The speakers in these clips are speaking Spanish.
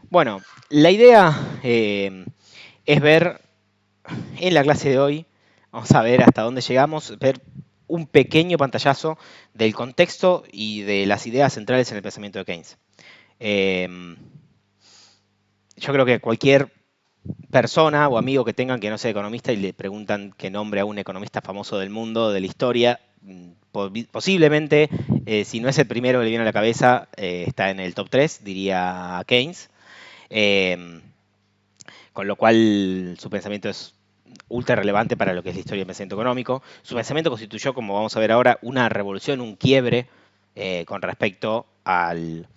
Bueno, la idea es ver en la clase de hoy, vamos a ver hasta dónde llegamos, ver un pequeño pantallazo del contexto y de las ideas centrales en el pensamiento de Keynes. Eh, yo creo que cualquier persona o amigo que tengan que no sea economista y le preguntan que nombre a un economista famoso del mundo, de la historia, posiblemente, si no es el primero que le viene a la cabeza, está en el top 3, diría Keynes. Eh, con lo cual su pensamiento es ultra relevante para lo que es la historia del pensamiento económico. Su pensamiento constituyó, como vamos a ver ahora, una revolución, un quiebre con respecto al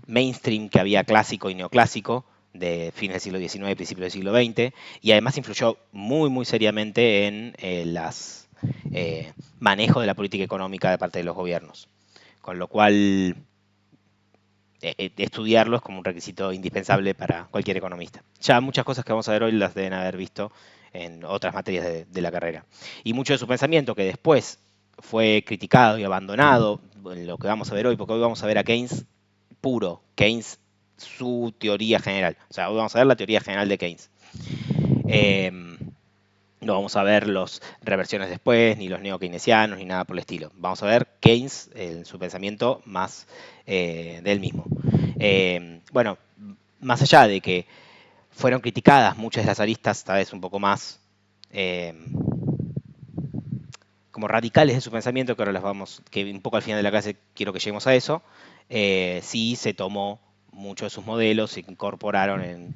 mainstream que había clásico y neoclásico de fines del siglo XIX y principios del siglo XX, y además influyó muy seriamente en las manejo de la política económica de parte de los gobiernos. Con lo cual, estudiarlo es como un requisito indispensable para cualquier economista. Ya muchas cosas que vamos a ver hoy las deben haber visto en otras materias de la carrera. Y mucho de su pensamiento, que después fue criticado y abandonado, en lo que vamos a ver hoy, porque hoy vamos a ver a Keynes puro, Keynes, su teoría general. O sea, hoy vamos a ver la teoría general de Keynes. Eh, no vamos a ver los reversiones después, ni los neo-keynesianos, ni nada por el estilo. Vamos a ver Keynes en su pensamiento más del mismo. Bueno, más allá de que fueron criticadas muchas de las aristas, tal vez un poco más eh, como radicales de su pensamiento, que ahora las vamos, que un poco al final de la clase quiero que lleguemos a eso, sí se tomó muchos de sus modelos, se incorporaron en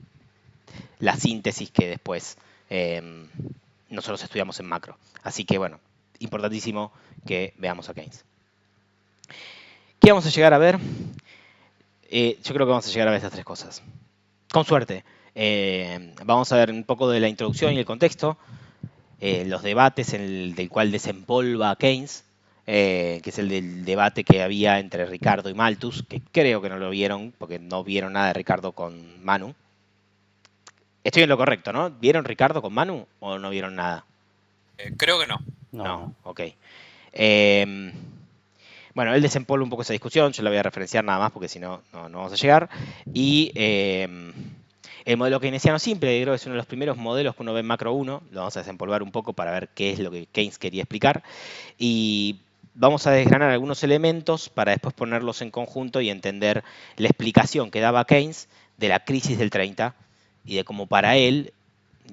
la síntesis que después nosotros estudiamos en macro. Así que bueno, importantísimo que veamos a Keynes. ¿Qué vamos a llegar a ver? Yo creo que vamos a llegar a ver estas tres cosas. Con suerte. Vamos a ver un poco de la introducción y el contexto, los debates del cual desempolva Keynes, que es el del debate que había entre Ricardo y Malthus, que creo que no lo vieron, porque no vieron nada de Ricardo con Manu. Estoy en lo correcto, ¿no? ¿Vieron Ricardo con Manu o no vieron nada? Creo que no. No, No. ok. Eh, bueno, él desempolva un poco esa discusión, yo la voy a referenciar nada más porque si no, no vamos a llegar. Y el modelo keynesiano simple, creo que es uno de los primeros modelos que uno ve en Macro 1, lo vamos a desempolvar un poco para ver qué es lo que Keynes quería explicar. Y vamos a desgranar algunos elementos para después ponerlos en conjunto y entender la explicación que daba Keynes de la crisis del 30 y de cómo para él,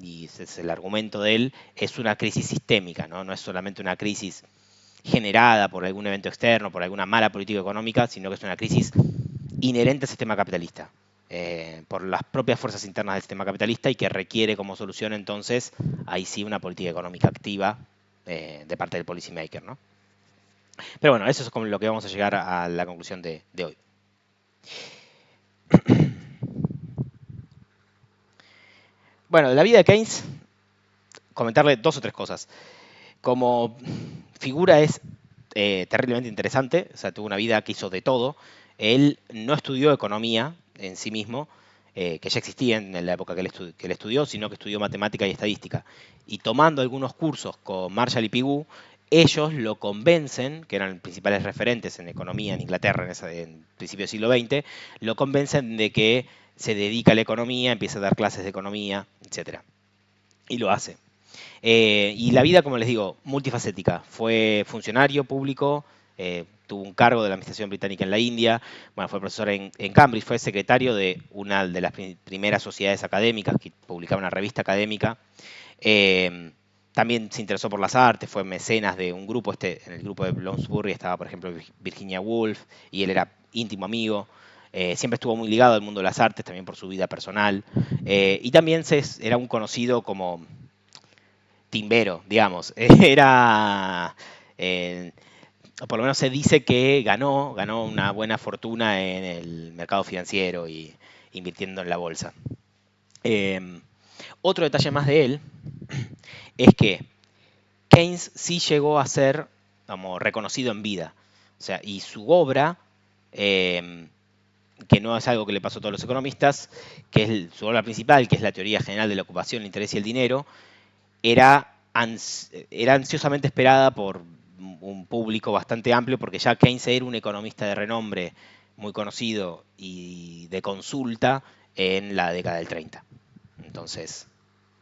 y ese es el argumento de él, es una crisis sistémica, ¿no? No es solamente una crisis generada por algún evento externo, por alguna mala política económica, sino que es una crisis inherente al sistema capitalista, por las propias fuerzas internas del sistema capitalista y que requiere como solución entonces, ahí sí, una política económica activa de parte del policymaker, ¿no? Pero bueno, eso es como lo que vamos a llegar a la conclusión de hoy. Bueno, de la vida de Keynes, comentarle dos o tres cosas. Como figura es terriblemente interesante, o sea, tuvo una vida que hizo de todo. Él no estudió economía en sí mismo, que ya existía en la época que él estudió, sino que estudió matemática y estadística. Y tomando algunos cursos con Marshall y Pigou, ellos lo convencen, que eran principales referentes en economía en Inglaterra en principio del siglo XX, lo convencen de que se dedica a la economía, empieza a dar clases de economía, etcétera. Y lo hace. Y la vida, como les digo, multifacética. Fue funcionario público, tuvo un cargo de la administración británica en la India, bueno, fue profesor en Cambridge, fue secretario de una de las primeras sociedades académicas que publicaba una revista académica. Eh, también se interesó por las artes, fue mecenas de un grupo, en el grupo de Bloomsbury estaba, por ejemplo, Virginia Woolf, y él era íntimo amigo. Siempre estuvo muy ligado al mundo de las artes, también por su vida personal. Y también era un conocido como timbero, digamos. Era, eh, por lo menos se dice que ganó una buena fortuna en el mercado financiero y invirtiendo en la bolsa. Eh, Otro detalle más de él es que Keynes sí llegó a ser como reconocido en vida. O sea, y su obra, eh, que no es algo que le pasó a todos los economistas, que es su obra principal, que es la teoría general de la ocupación, el interés y el dinero, era, era ansiosamente esperada por un público bastante amplio, porque ya Keynes era un economista de renombre muy conocido y de consulta en la década del 30. Entonces,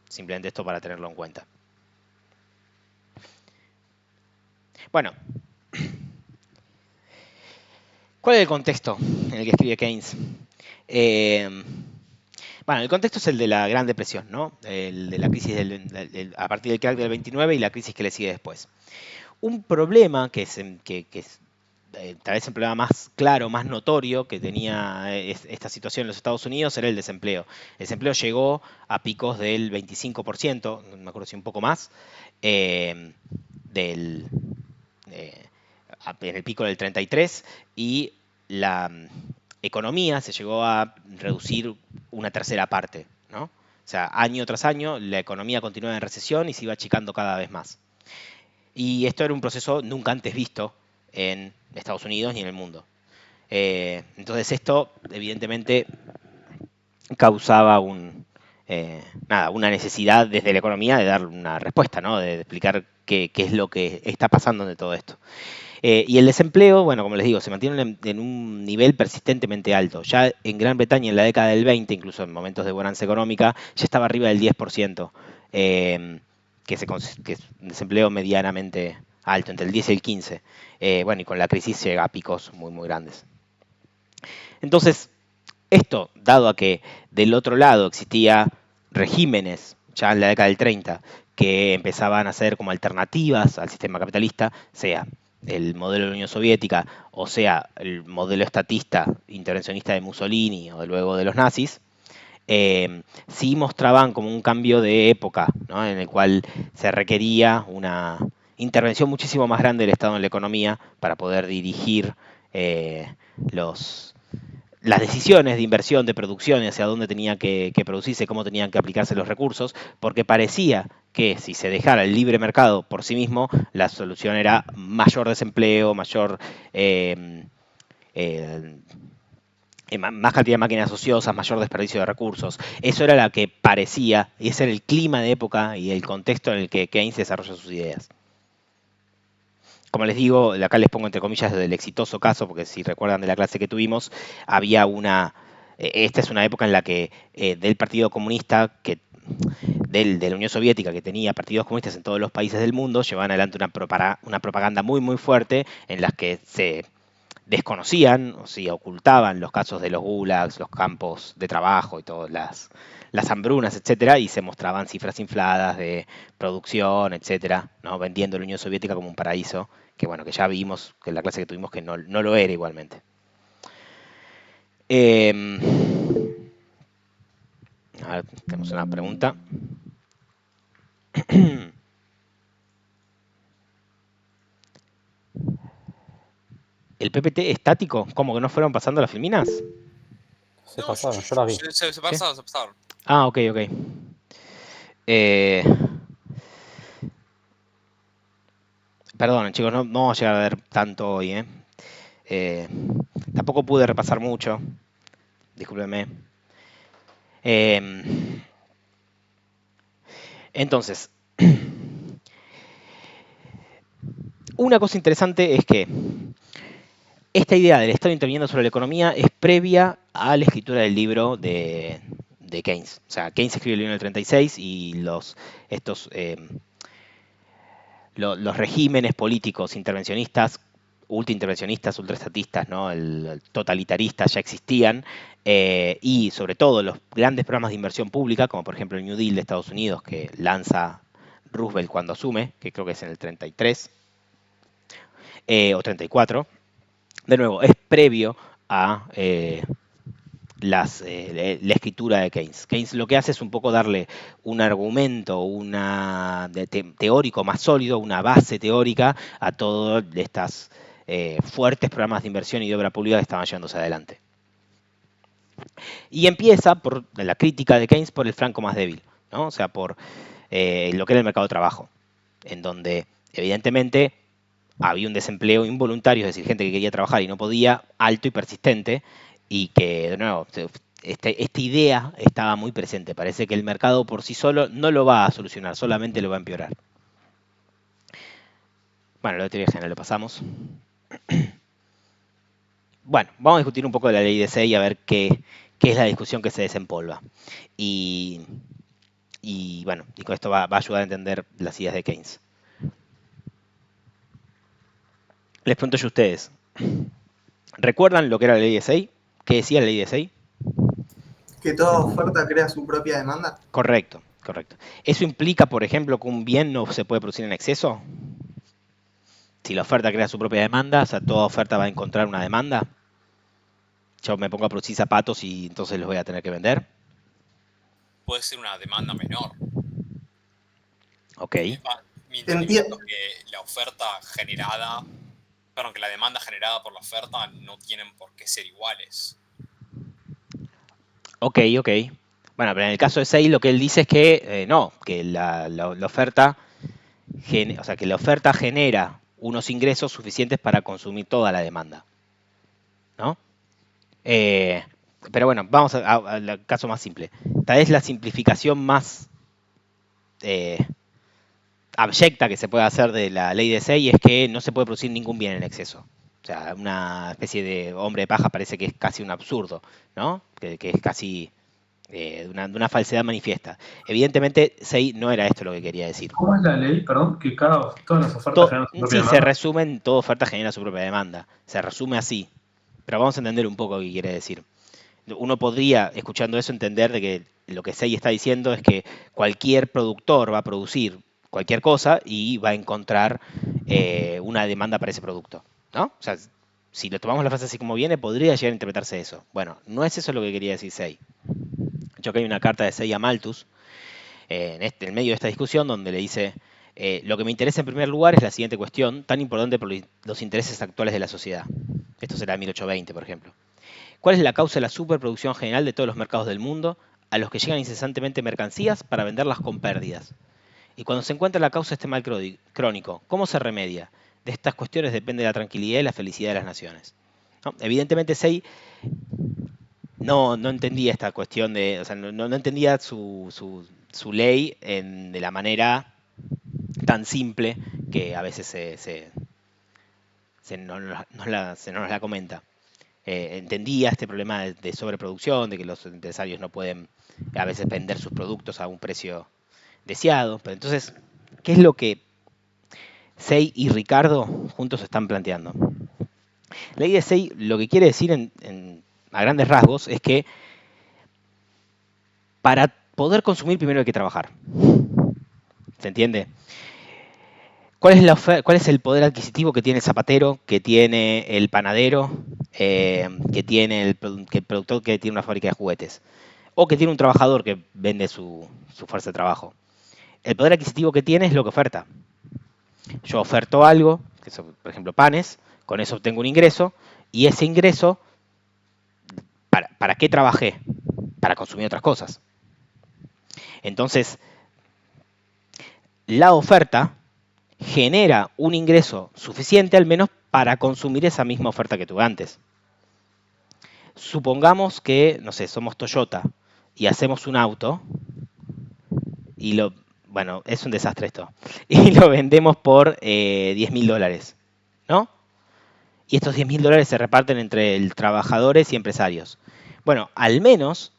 simplemente esto para tenerlo en cuenta. Bueno, ¿cuál es el contexto en el que escribe Keynes? Bueno, el contexto es el de la Gran Depresión, ¿no? El de la crisis a partir del crack del 29 y la crisis que le sigue después. Un problema que es tal vez el problema más claro, más notorio que tenía esta situación en los Estados Unidos era el desempleo. El desempleo llegó a picos del 25%, no me acuerdo si un poco más, eh, del, eh, en el pico del 33, y la economía se llegó a reducir una tercera parte, ¿no? O sea, año tras año la economía continuaba en recesión y se iba achicando cada vez más. Y esto era un proceso nunca antes visto en Estados Unidos ni en el mundo. Entonces esto evidentemente causaba una necesidad desde la economía de dar una respuesta, ¿no? De explicar qué es lo que está pasando de todo esto. Y el desempleo, bueno, como les digo, se mantiene en un nivel persistentemente alto. Ya en Gran Bretaña en la década del 20, incluso en momentos de bonanza económica, ya estaba arriba del 10%, que es un desempleo medianamente alto, entre el 10 y el 15. Bueno, y con la crisis llega a picos muy, muy grandes. Entonces, esto, dado a que del otro lado existía regímenes, ya en la década del 30, que empezaban a ser como alternativas al sistema capitalista, sea el modelo de la Unión Soviética o sea el modelo estatista intervencionista de Mussolini o luego de los nazis, sí mostraban como un cambio de época, ¿no? En el cual se requería una intervención muchísimo más grande del Estado en la economía para poder dirigir eh, los, las decisiones de inversión, de producción, hacia dónde tenía que producirse, cómo tenían que aplicarse los recursos, porque parecía que si se dejara el libre mercado por sí mismo, la solución era mayor desempleo, mayor eh, más cantidad de máquinas ociosas, mayor desperdicio de recursos. Eso era lo que parecía, y ese era el clima de época y el contexto en el que Keynes desarrolla sus ideas. Como les digo, acá les pongo entre comillas del exitoso caso, porque si recuerdan de la clase que tuvimos, había esta es una época en la que del Partido Comunista, de la Unión Soviética, que tenía partidos comunistas en todos los países del mundo, llevaban adelante una propaganda muy, muy fuerte en las que se desconocían o si ocultaban los casos de los gulags, los campos de trabajo y todas las hambrunas, etcétera, y se mostraban cifras infladas de producción, etcétera, ¿no? Vendiendo la Unión Soviética como un paraíso, que bueno, que ya vimos que en la clase que tuvimos que no lo era igualmente. Eh, a ver, tenemos una pregunta. ¿El PPT estático? ¿Cómo que no fueron pasando las filminas? Se No, pasaron, yo las vi. se ¿Sí? pasaron, se pasaron. Ah, ok, ok. Eh, Perdón, chicos, no vamos a llegar a ver tanto hoy, ¿eh? Eh, Tampoco pude repasar mucho, discúlpenme. Eh, entonces, una cosa interesante es que esta idea del Estado interviniendo sobre la economía es previa a la escritura del libro de Keynes. O sea, Keynes escribe el libro en el 36 y los regímenes políticos intervencionistas, ultraintervencionistas, ultraestatistas, ¿no? El totalitaristas ya existían, y sobre todo los grandes programas de inversión pública, como por ejemplo el New Deal de Estados Unidos, que lanza Roosevelt cuando asume, que creo que es en el 33 o 34, de nuevo, es previo a la escritura de Keynes. Keynes lo que hace es un poco darle un argumento teórico más sólido, una base teórica a todos estos fuertes programas de inversión y de obra pública que estaban llevándose adelante. Y empieza por la crítica de Keynes por el flanco más débil, ¿no? O sea, por lo que era el mercado de trabajo, en donde evidentemente había un desempleo involuntario, es decir, gente que quería trabajar y no podía, alto y persistente, y que, de nuevo, esta idea estaba muy presente. Parece que el mercado por sí solo no lo va a solucionar, solamente lo va a empeorar. Bueno, la teoría general lo pasamos. bueno, vamos a discutir un poco de la ley de Say y a ver qué es la discusión que se desempolva. Y, y bueno, y con esto va a ayudar a entender las ideas de Keynes. Les pregunto yo a ustedes, ¿recuerdan lo que era la ley de Say? ¿Qué decía la ley de Say? Que toda oferta crea su propia demanda. Correcto, correcto. ¿Eso implica, por ejemplo, que un bien no se puede producir en exceso? Si la oferta crea su propia demanda, o sea, toda oferta va a encontrar una demanda. Yo me pongo a producir zapatos y entonces los voy a tener que vender. Puede ser una demanda menor. Ok, Mi entendimiento Enti- es que la oferta generada, perdón, que la demanda generada por la oferta no tienen por qué ser iguales. ok. Bueno, pero en el caso de Say lo que él dice es que no, que la oferta, o sea, que la oferta genera unos ingresos suficientes para consumir toda la demanda, ¿no? Eh, pero bueno, vamos al caso más simple. Tal vez la simplificación más eh, abyecta que se puede hacer de la ley de Say es que no se puede producir ningún bien en exceso. O sea, una especie de hombre de paja parece que es casi un absurdo, ¿no? Que es casi de una falsedad manifiesta. Evidentemente, Say no era esto lo que quería decir. ¿Cómo es la ley? Perdón, que todas las ofertas generan su propia Sí, se demanda. resume en toda oferta genera su propia demanda. Se resume así. Pero vamos a entender un poco qué quiere decir. Uno podría, escuchando eso, entender de que lo que Say está diciendo es que cualquier productor va a producir cualquier cosa y va a encontrar una demanda para ese producto, ¿no? O sea, si lo tomamos la frase así como viene, podría llegar a interpretarse eso. Bueno, no es eso lo que quería decir Say. Yo que hay una carta de Say a Malthus, en medio de esta discusión, donde le dice, lo que me interesa en primer lugar es la siguiente cuestión, tan importante por los intereses actuales de la sociedad. Esto será 1820, por ejemplo. ¿Cuál es la causa de la superproducción general de todos los mercados del mundo, a los que llegan incesantemente mercancías para venderlas con pérdidas? Y cuando se encuentra la causa de este mal crónico, ¿cómo se remedia? De estas cuestiones depende la tranquilidad y la felicidad de las naciones. ¿No? Evidentemente, Say no entendía esta cuestión de, o sea, no entendía su ley de la manera tan simple que a veces se nos la comenta. Entendía este problema de sobreproducción, de que los empresarios no pueden a veces vender sus productos a un precio deseado. Pero entonces, ¿qué es lo que Say y Ricardo juntos están planteando? La ley de Say lo que quiere decir a grandes rasgos es que para poder consumir primero hay que trabajar. ¿Se entiende? ¿Cuál es el poder adquisitivo que tiene el zapatero, que tiene el panadero, que tiene que el productor que tiene una fábrica de juguetes? O que tiene un trabajador que vende su fuerza de trabajo. El poder adquisitivo que tiene es lo que oferta. Yo oferto algo, que son, por ejemplo, panes, con eso obtengo un ingreso, y ese ingreso, ¿para qué trabajé? Para consumir otras cosas. Entonces, la oferta genera un ingreso suficiente al menos para consumir esa misma oferta que tuve antes. Supongamos que, no sé, somos Toyota y hacemos un auto y bueno, es un desastre esto, y lo vendemos por $10.000, ¿no? Y estos $10.000 se reparten entre trabajadores y empresarios. Bueno, al menos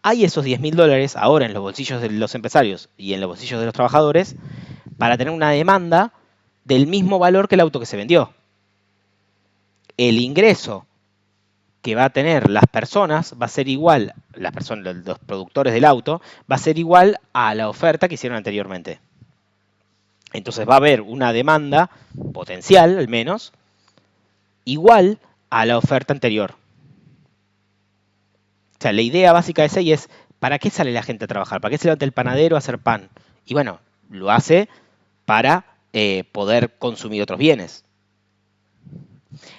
hay esos $10.000 ahora en los bolsillos de los empresarios y en los bolsillos de los trabajadores para tener una demanda del mismo valor que el auto que se vendió. El ingreso que va a tener las personas va a ser igual, los productores del auto, va a ser igual a la oferta que hicieron anteriormente. Entonces va a haber una demanda potencial, al menos, igual a la oferta anterior. O sea, la idea básica de SEI es, ¿para qué sale la gente a trabajar? ¿Para qué se levanta el panadero a hacer pan? Y bueno, lo hace para poder consumir otros bienes.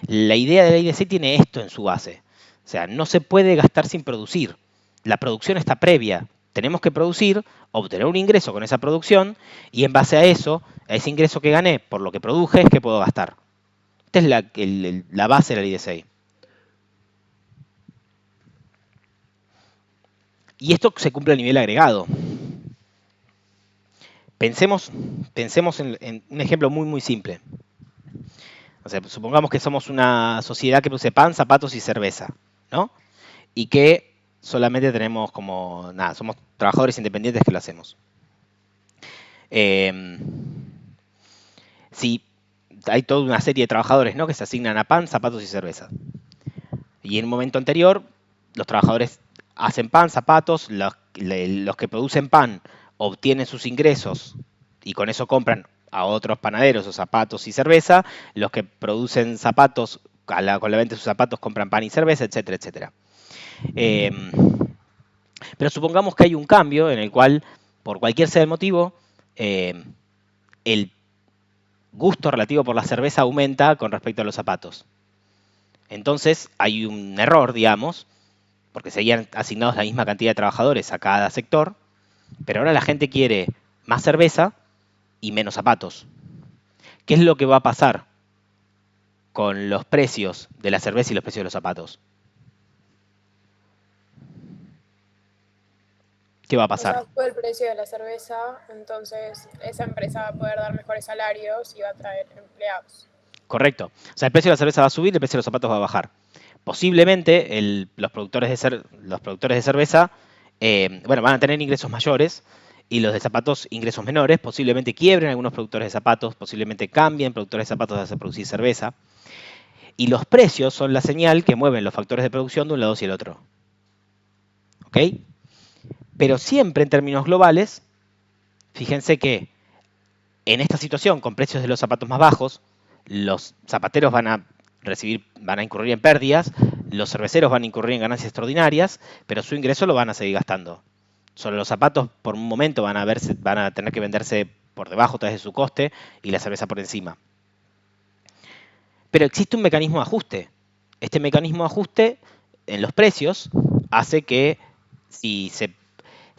La idea de la IDC tiene esto en su base. O sea, no se puede gastar sin producir. La producción está previa. Tenemos que producir, obtener un ingreso con esa producción y en base a eso, a ese ingreso que gané por lo que produje, es que puedo gastar. Esta es la base de la IDC. Y esto se cumple a nivel agregado. Pensemos en un ejemplo muy, muy simple. O sea, supongamos que somos una sociedad que produce pan, zapatos y cerveza, ¿no? Y que solamente tenemos como, nada, somos trabajadores independientes que lo hacemos. Si hay toda una serie de trabajadores, ¿no?, que se asignan a pan, zapatos y cerveza. Y en un momento anterior, los trabajadores hacen pan, zapatos, los que producen pan obtienen sus ingresos y con eso compran a otros panaderos o zapatos y cerveza, los que producen zapatos, con la venta de sus zapatos compran pan y cerveza, etcétera, etcétera. Pero supongamos que hay un cambio en el cual, por cualquier sea el motivo, el gusto relativo por la cerveza aumenta con respecto a los zapatos. Entonces hay un error, digamos, porque seguían asignados la misma cantidad de trabajadores a cada sector, pero ahora la gente quiere más cerveza y menos zapatos. ¿Qué es lo que va a pasar con los precios de la cerveza y los precios de los zapatos? ¿Qué va a O sea, pasar? sube el precio de la cerveza, entonces esa empresa va a poder dar mejores salarios y va a atraer empleados. Correcto. O sea, el precio de la cerveza va a subir, el precio de los zapatos va a bajar. Posiblemente los productores de cerveza van a tener ingresos mayores y los de zapatos ingresos menores. Posiblemente quiebren algunos productores de zapatos, posiblemente cambien productores de zapatos a producir cerveza. Y los precios son la señal que mueven los factores de producción de un lado hacia el otro. ¿Ok? Pero siempre en términos globales, fíjense que en esta situación, con precios de los zapatos más bajos, los zapateros van a incurrir en pérdidas, los cerveceros van a incurrir en ganancias extraordinarias, pero su ingreso lo van a seguir gastando. Solo los zapatos por un momento van a tener que venderse por debajo otra vez de su coste y la cerveza por encima. Pero existe un mecanismo de ajuste. Este mecanismo de ajuste en los precios hace que si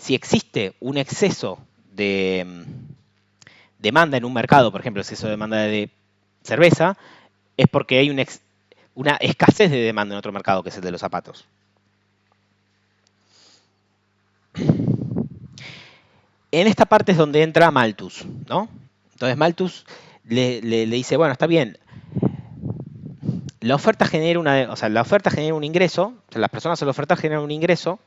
existe un exceso de demanda en un mercado, por ejemplo, exceso de demanda de cerveza, es porque hay una escasez de demanda en otro mercado, que es el de los zapatos. En esta parte es donde entra Malthus, ¿no? Entonces Malthus le dice, bueno, está bien, la oferta genera un ingreso, o sea, las personas a la oferta generan un ingreso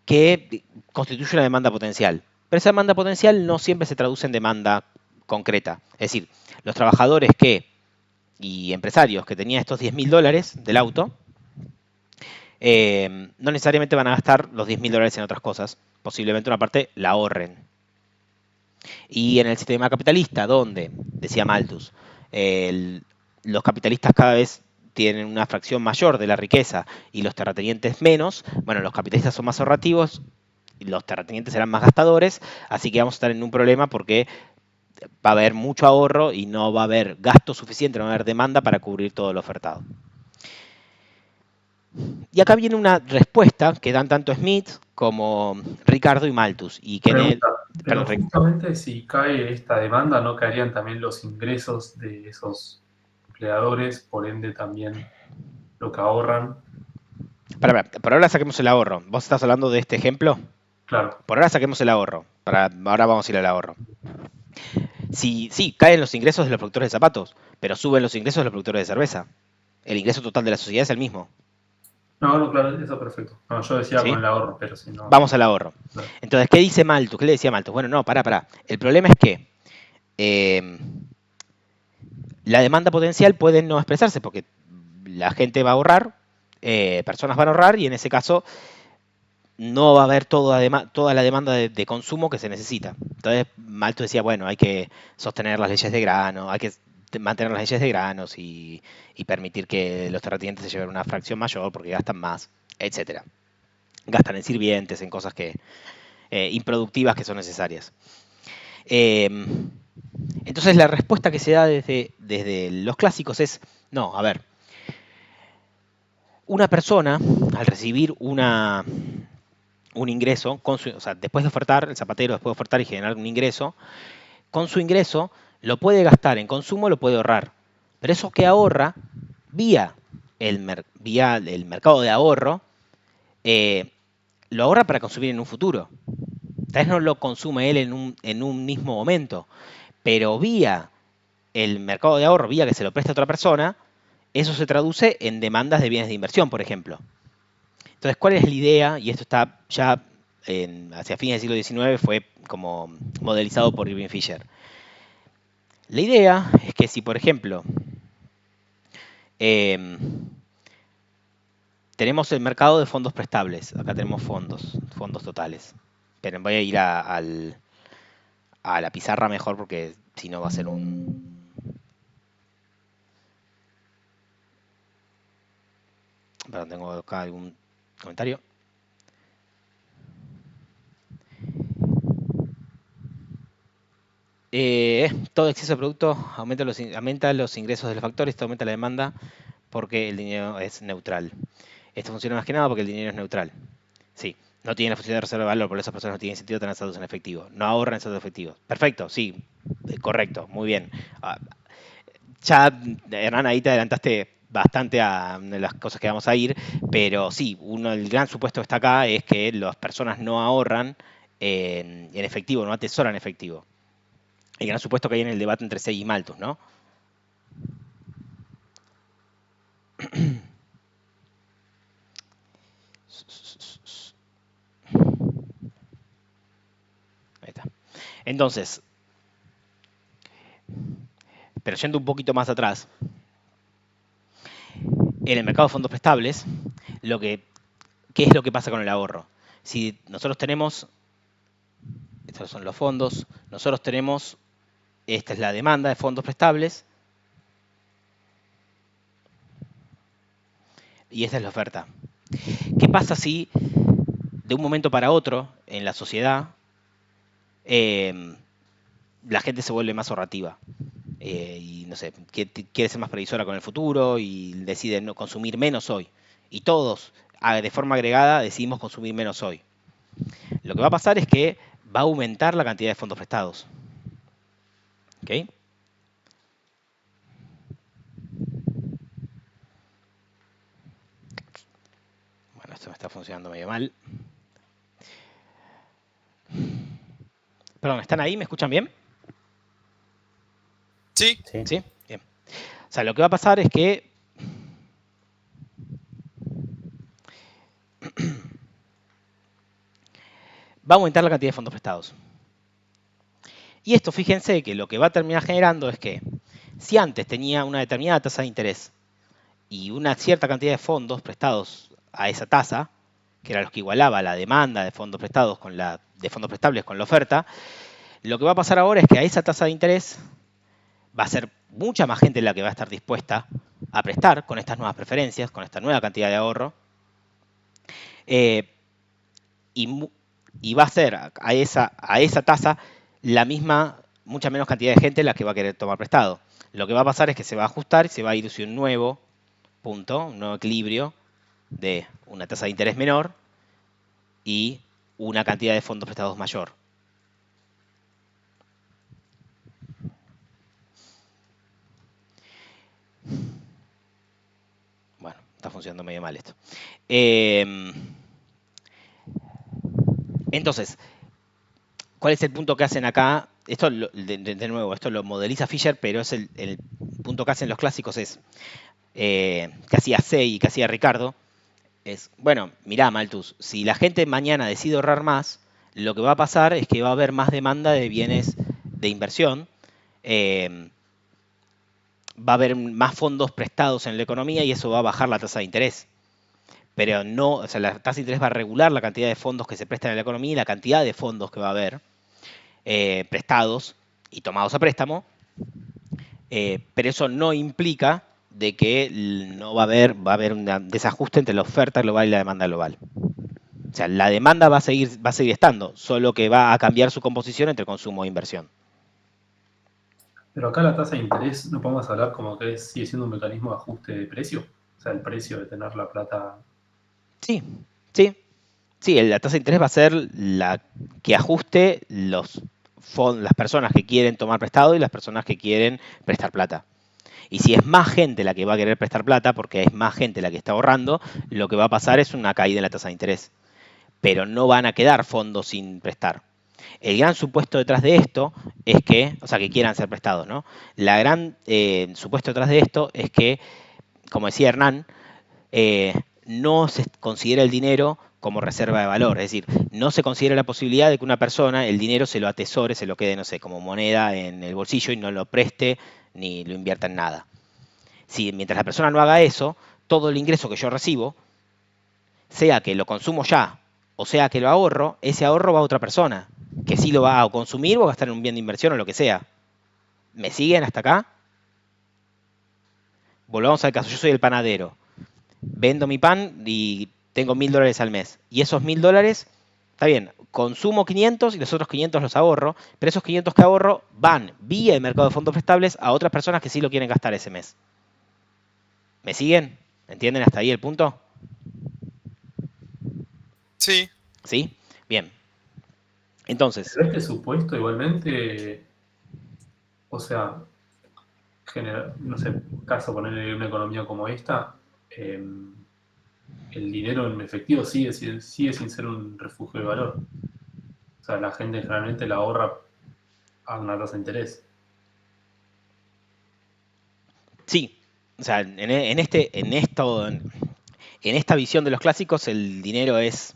que constituye una demanda potencial. Pero esa demanda potencial no siempre se traduce en demanda concreta. Es decir, los trabajadores y empresarios que tenían estos $10.000 del auto, no necesariamente van a gastar los $10.000 en otras cosas. Posiblemente una parte la ahorren. Y en el sistema capitalista, donde, decía Malthus, los capitalistas cada vez tienen una fracción mayor de la riqueza y los terratenientes menos, bueno, los capitalistas son más ahorrativos y los terratenientes serán más gastadores, así que vamos a estar en un problema porque va a haber mucho ahorro y no va a haber gasto suficiente, no va a haber demanda para cubrir todo lo ofertado. Y acá viene una respuesta que dan tanto Smith como Ricardo y Malthus. Y que pero justamente si cae esta demanda, ¿no caerían también los ingresos de esos empleadores, por ende también lo que ahorran? Por ahora saquemos el ahorro. ¿Vos estás hablando de este ejemplo? Claro. Por ahora saquemos el ahorro. Ahora vamos a ir al ahorro. Sí, caen los ingresos de los productores de zapatos, pero suben los ingresos de los productores de cerveza. El ingreso total de la sociedad es el mismo. No, claro, eso perfecto. No, yo decía ¿Sí? con el ahorro, pero si no... Vamos al ahorro. Claro. Entonces, ¿qué dice Malthus? ¿Qué le decía Malthus? Bueno, no, pará. El problema es que la demanda potencial puede no expresarse porque la gente va a ahorrar, personas van a ahorrar y en ese caso no va a haber toda la demanda de consumo que se necesita. Entonces Malthus decía, bueno, hay que sostener las leyes de grano, hay que mantener las leyes de granos y permitir que los terratenientes se lleven una fracción mayor porque gastan más, etcétera. Gastan en sirvientes, en cosas improductivas que son necesarias. Entonces la respuesta que se da desde los clásicos es, no, a ver, una persona al recibir un ingreso, después de ofertar, el zapatero después de ofertar y generar un ingreso, con su ingreso lo puede gastar en consumo, lo puede ahorrar. Pero eso que ahorra vía el mercado de ahorro, lo ahorra para consumir en un futuro. Tal vez no lo consume él en un mismo momento, pero vía el mercado de ahorro, vía que se lo presta a otra persona, eso se traduce en demandas de bienes de inversión, por ejemplo. Entonces, ¿cuál es la idea? Y esto está ya hacia fines del siglo XIX, fue como modelizado por Irving Fisher. La idea es que si, por ejemplo, tenemos el mercado de fondos prestables, acá tenemos fondos totales. Pero voy a ir a la pizarra mejor porque si no va a ser un... Perdón, tengo acá algún comentario. Todo exceso de producto aumenta los ingresos de los factores, esto aumenta la demanda porque el dinero es neutral. Esto funciona más que nada porque el dinero es neutral. Sí, no tiene la función de reserva de valor, por eso esas personas no tienen sentido tener saldos en efectivo. No ahorran en saldos efectivos. Perfecto, sí, correcto, muy bien. Ya, Hernán, ahí te adelantaste bastante a las cosas que vamos a ir, pero sí, el gran supuesto que está acá es que las personas no ahorran en efectivo, no atesoran en efectivo. El gran supuesto que hay en el debate entre Say y Malthus, ¿no? Ahí está. Entonces, pero yendo un poquito más atrás, en el mercado de fondos prestables, ¿qué es lo que pasa con el ahorro? Si nosotros tenemos, estos son los fondos, nosotros tenemos, esta es la demanda de fondos prestables, y esta es la oferta. ¿Qué pasa si de un momento para otro en la sociedad la gente se vuelve más ahorrativa? Y no sé, quiere ser más previsora con el futuro y decide no consumir menos hoy. Y todos, de forma agregada, decidimos consumir menos hoy. Lo que va a pasar es que va a aumentar la cantidad de fondos prestados. ¿Ok? Bueno, esto me está funcionando medio mal. Perdón, ¿están ahí? ¿Me escuchan bien? Sí. ¿Sí? Bien. O sea, lo que va a pasar es que va a aumentar la cantidad de fondos prestados. Y esto, fíjense que lo que va a terminar generando es que si antes tenía una determinada tasa de interés y una cierta cantidad de fondos prestados a esa tasa, que era lo que igualaba la demanda de fondos prestados de fondos prestables con la oferta, lo que va a pasar ahora es que a esa tasa de interés va a ser mucha más gente la que va a estar dispuesta a prestar con estas nuevas preferencias, con esta nueva cantidad de ahorro. Y va a ser a esa tasa la misma, mucha menos cantidad de gente la que va a querer tomar prestado. Lo que va a pasar es que se va a ajustar y se va a ir hacia un nuevo punto, un nuevo equilibrio de una tasa de interés menor y una cantidad de fondos prestados mayor. Bueno, está funcionando medio mal esto. Entonces, ¿cuál es el punto que hacen acá? Esto, de nuevo, esto lo modeliza Fisher, pero es el punto que hacen los clásicos es, que hacía Say y que hacía Ricardo, es, bueno, mirá, Malthus, si la gente mañana decide ahorrar más, lo que va a pasar es que va a haber más demanda de bienes de inversión, va a haber más fondos prestados en la economía y eso va a bajar la tasa de interés. Pero no, o sea, la tasa de interés va a regular la cantidad de fondos que se prestan en la economía y la cantidad de fondos que va a haber prestados y tomados a préstamo, pero eso no implica de que no va a haber un desajuste entre la oferta global y la demanda global. O sea, la demanda va a seguir estando, solo que va a cambiar su composición entre consumo e inversión. Pero acá la tasa de interés, ¿no podemos hablar como que sigue siendo un mecanismo de ajuste de precio? O sea, el precio de tener la plata. Sí. La tasa de interés va a ser la que ajuste las personas que quieren tomar prestado y las personas que quieren prestar plata. Y si es más gente la que va a querer prestar plata, porque es más gente la que está ahorrando, lo que va a pasar es una caída en la tasa de interés. Pero no van a quedar fondos sin prestar. El gran supuesto detrás de esto es que, o sea, que quieran ser prestados, ¿no? La gran supuesto detrás de esto es que, como decía Hernán, no se considera el dinero como reserva de valor, es decir, no se considera la posibilidad de que una persona el dinero se lo atesore, se lo quede, no sé, como moneda en el bolsillo y no lo preste ni lo invierta en nada. Si mientras la persona no haga eso, todo el ingreso que yo recibo, sea que lo consumo ya o sea que lo ahorro, ese ahorro va a otra persona, que sí lo va a consumir o a gastar en un bien de inversión o lo que sea. ¿Me siguen hasta acá? Volvamos al caso, yo soy el panadero. Vendo mi pan y tengo $1000 al mes. Y esos $1000, está bien, consumo 500 y los otros 500 los ahorro, pero esos 500 que ahorro van vía el mercado de fondos prestables a otras personas que sí lo quieren gastar ese mes. ¿Me siguen? ¿Entienden hasta ahí el punto? Sí. ¿Sí? Bien. Entonces, Pero este supuesto igualmente, o sea, no sé, caso ponerle una economía como esta, el dinero en efectivo sigue sin ser un refugio de valor. O sea, la gente generalmente la ahorra a una tasa de interés. sí. O sea, en esta visión de los clásicos, el dinero es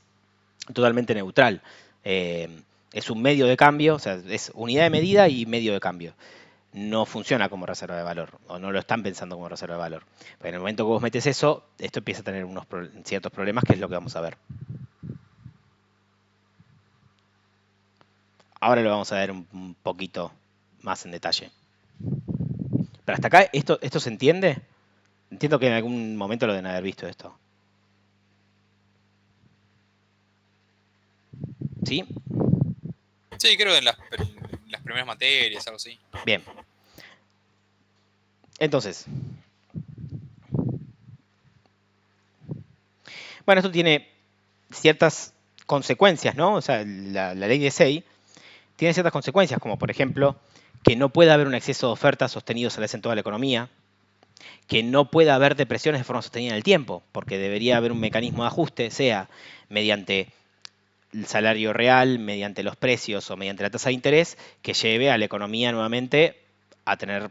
totalmente neutral. Es un medio de cambio, o sea, es unidad de medida y medio de cambio. No funciona como reserva de valor, o no lo están pensando como reserva de valor. Pero en el momento que vos metes eso, esto empieza a tener ciertos problemas, que es lo que vamos a ver. Ahora lo vamos a ver un poquito más en detalle. Pero hasta acá, ¿esto se entiende? Entiendo que en algún momento lo deben haber visto esto. ¿Sí? Sí, creo que en las primeras materias, algo así. Bien. Entonces, bueno, esto tiene ciertas consecuencias, ¿no? O sea, la ley de Say tiene ciertas consecuencias, como por ejemplo, que no pueda haber un exceso de ofertas sostenidos a la vez en toda la economía, que no pueda haber depresiones de forma sostenida en el tiempo, porque debería haber un mecanismo de ajuste, sea mediante el salario real, mediante los precios o mediante la tasa de interés, que lleve a la economía nuevamente a tener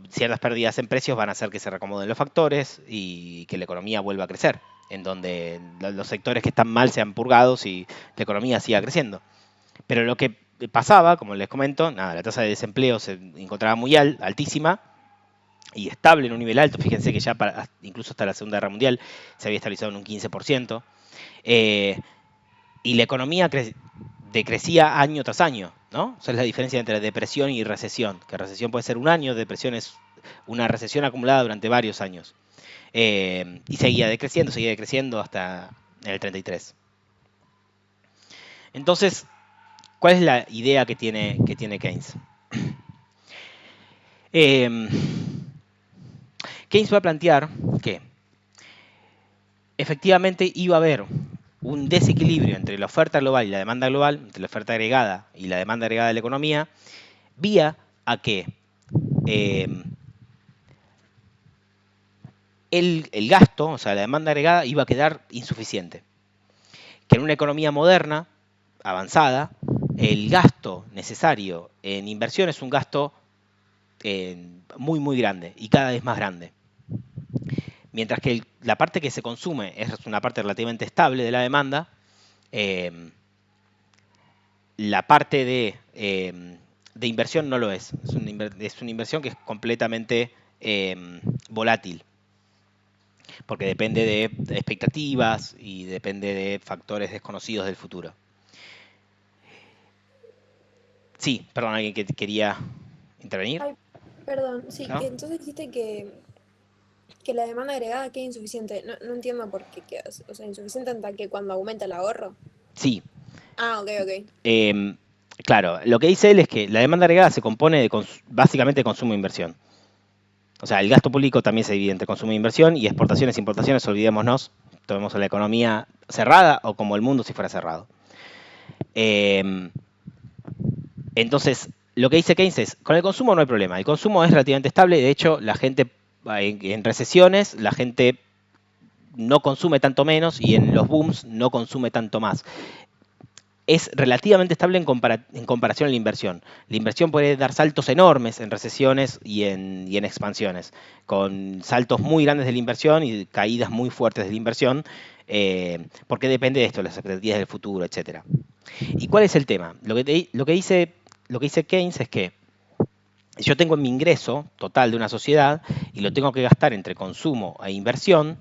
ciertas pérdidas en precios, van a hacer que se reacomoden los factores y que la economía vuelva a crecer, en donde los sectores que están mal sean purgados y la economía siga creciendo. Pero lo que pasaba, como les comento, nada, la tasa de desempleo se encontraba muy altísima y estable en un nivel alto. Fíjense que ya incluso hasta la Segunda Guerra Mundial se había estabilizado en un 15%. Y la economía decrecía año tras año, ¿no? O sea, es la diferencia entre depresión y recesión. Que recesión puede ser un año, depresión es una recesión acumulada durante varios años. Y seguía decreciendo hasta en el 33. Entonces, ¿cuál es la idea que tiene Keynes? Keynes va a plantear que efectivamente iba a haber un desequilibrio entre la oferta global y la demanda global, entre la oferta agregada y la demanda agregada de la economía, vía a que el gasto, o sea, la demanda agregada, iba a quedar insuficiente. Que en una economía moderna, avanzada, el gasto necesario en inversión es un gasto muy, muy grande y cada vez más grande. Mientras que la parte que se consume es una parte relativamente estable de la demanda, la parte de inversión no lo es. Es una inversión que es completamente volátil, porque depende de expectativas y depende de factores desconocidos del futuro. Sí, perdón, ¿alguien que quería intervenir? Ay, perdón, sí, ¿No? que entonces dijiste que la demanda agregada queda insuficiente. No entiendo por qué queda, o sea, insuficiente hasta que cuando aumenta el ahorro. Sí. Ah, ok. Claro, lo que dice él es que la demanda agregada se compone de básicamente de consumo e inversión. O sea, el gasto público también se divide entre consumo e inversión y exportaciones e importaciones, olvidémonos, tomemos la economía cerrada o como el mundo si fuera cerrado. Entonces, lo que dice Keynes es, con el consumo no hay problema, el consumo es relativamente estable, de hecho, la gente en recesiones, la gente no consume tanto menos y en los booms no consume tanto más. es relativamente estable en comparación a la inversión. La inversión puede dar saltos enormes en recesiones y en expansiones, con saltos muy grandes de la inversión y caídas muy fuertes de la inversión, porque depende de esto, las expectativas del futuro, etc. ¿Y cuál es el tema? Lo que dice Keynes es que yo tengo mi ingreso total de una sociedad y lo tengo que gastar entre consumo e inversión.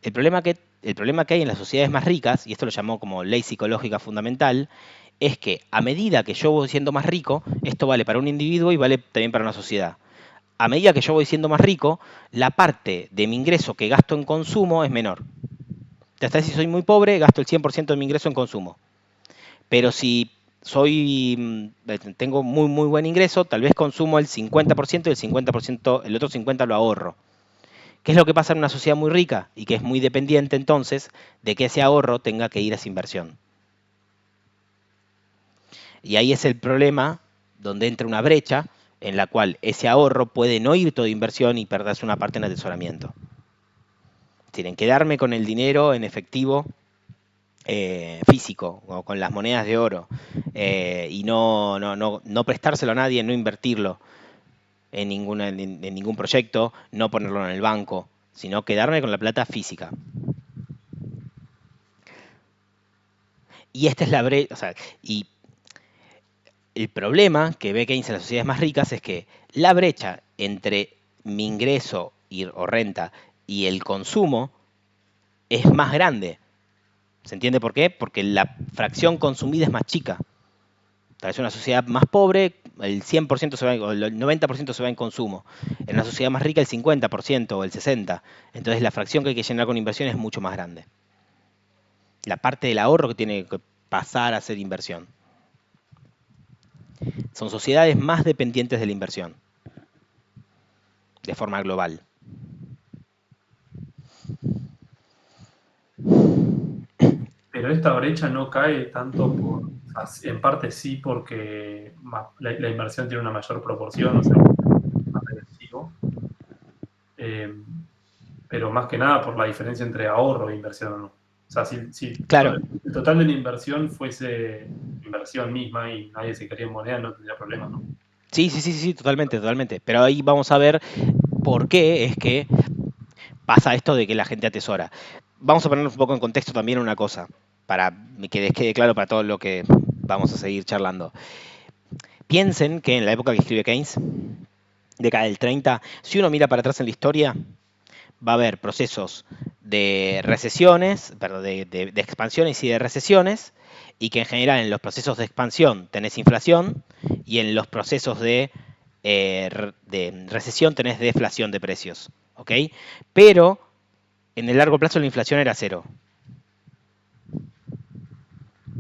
El problema que hay en las sociedades más ricas, y esto lo llamó como ley psicológica fundamental, es que a medida que yo voy siendo más rico, esto vale para un individuo y vale también para una sociedad. A medida que yo voy siendo más rico, la parte de mi ingreso que gasto en consumo es menor. Hasta si soy muy pobre, gasto el 100% de mi ingreso en consumo. Pero si tengo muy buen ingreso, tal vez consumo el 50% y el otro 50% lo ahorro. ¿Qué es lo que pasa en una sociedad muy rica y que es muy dependiente entonces de que ese ahorro tenga que ir a esa inversión? Y ahí es el problema donde entra una brecha en la cual ese ahorro puede no ir todo de inversión y perderse una parte en atesoramiento. Tienen que quedarme con el dinero en efectivo físico o con las monedas de oro y no prestárselo a nadie, no invertirlo en ningún proyecto, no ponerlo en el banco, sino quedarme con la plata física. Y esta es la brecha, o sea, y el problema que ve Keynes en las sociedades más ricas es que la brecha entre mi ingreso o renta y el consumo es más grande. ¿Se entiende por qué? Porque la fracción consumida es más chica. Tal vez una sociedad más pobre, el 100% se va, o el 90% se va en consumo. En una sociedad más rica, el 50% o el 60%. Entonces la fracción que hay que llenar con inversión es mucho más grande. La parte del ahorro que tiene que pasar a ser inversión. Son sociedades más dependientes de la inversión, de forma global. Pero esta brecha no cae tanto en parte sí porque la inversión tiene una mayor proporción, o sea, más agresivo. Pero más que nada por la diferencia entre ahorro e inversión o no. O sea, si Claro. el total de la inversión fuese inversión misma y nadie se quería en moneda, no tendría problema, ¿no? Sí, totalmente. Pero ahí vamos a ver por qué es que pasa esto de que la gente atesora. Vamos a ponernos un poco en contexto también una cosa, para que les quede claro para todo lo que vamos a seguir charlando. Piensen que en la época que escribe Keynes, década del 30, si uno mira para atrás en la historia, va a haber procesos de recesiones, de expansiones y de recesiones, y que en general en los procesos de expansión tenés inflación y en los procesos de recesión tenés deflación de precios. ¿Ok? Pero en el largo plazo la inflación era cero.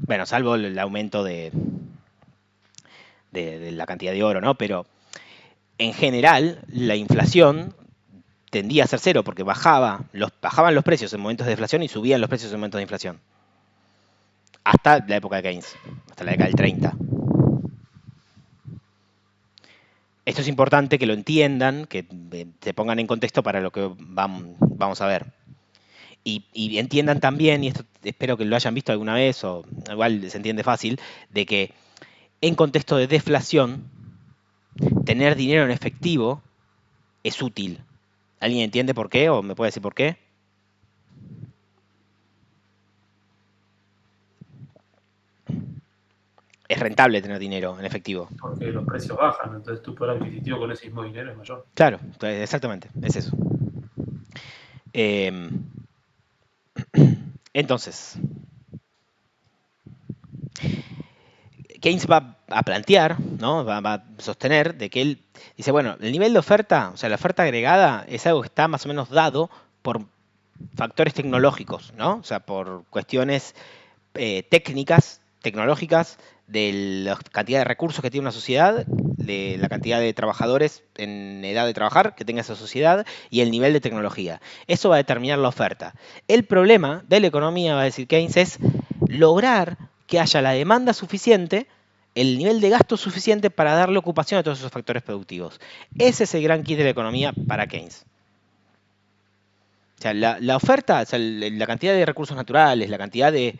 Bueno, salvo el aumento de la cantidad de oro, ¿no? Pero en general la inflación tendía a ser cero porque bajaban los precios en momentos de deflación y subían los precios en momentos de inflación. Hasta la época de Keynes, hasta la década del 30. Esto es importante que lo entiendan, que se pongan en contexto para lo que vamos a ver. Y entiendan también, y esto espero que lo hayan visto alguna vez, o igual se entiende fácil, de que en contexto de deflación, tener dinero en efectivo es útil. ¿Alguien entiende por qué o me puede decir por qué? Es rentable tener dinero en efectivo. Porque los precios bajan, entonces tu poder adquisitivo con ese mismo dinero es mayor. Claro, exactamente, es eso. Entonces, Keynes va a plantear, ¿no? va a sostener de que él dice, bueno, el nivel de oferta, o sea, la oferta agregada es algo que está más o menos dado por factores tecnológicos, ¿no? O sea, por cuestiones técnicas, tecnológicas, de la cantidad de recursos que tiene una sociedad, de la cantidad de trabajadores en edad de trabajar que tenga esa sociedad y el nivel de tecnología. Eso va a determinar la oferta. El problema de la economía, va a decir Keynes, es lograr que haya la demanda suficiente, el nivel de gasto suficiente para darle ocupación a todos esos factores productivos. Ese es el gran kit de la economía para Keynes. O sea, la oferta, o sea, la cantidad de recursos naturales, la cantidad de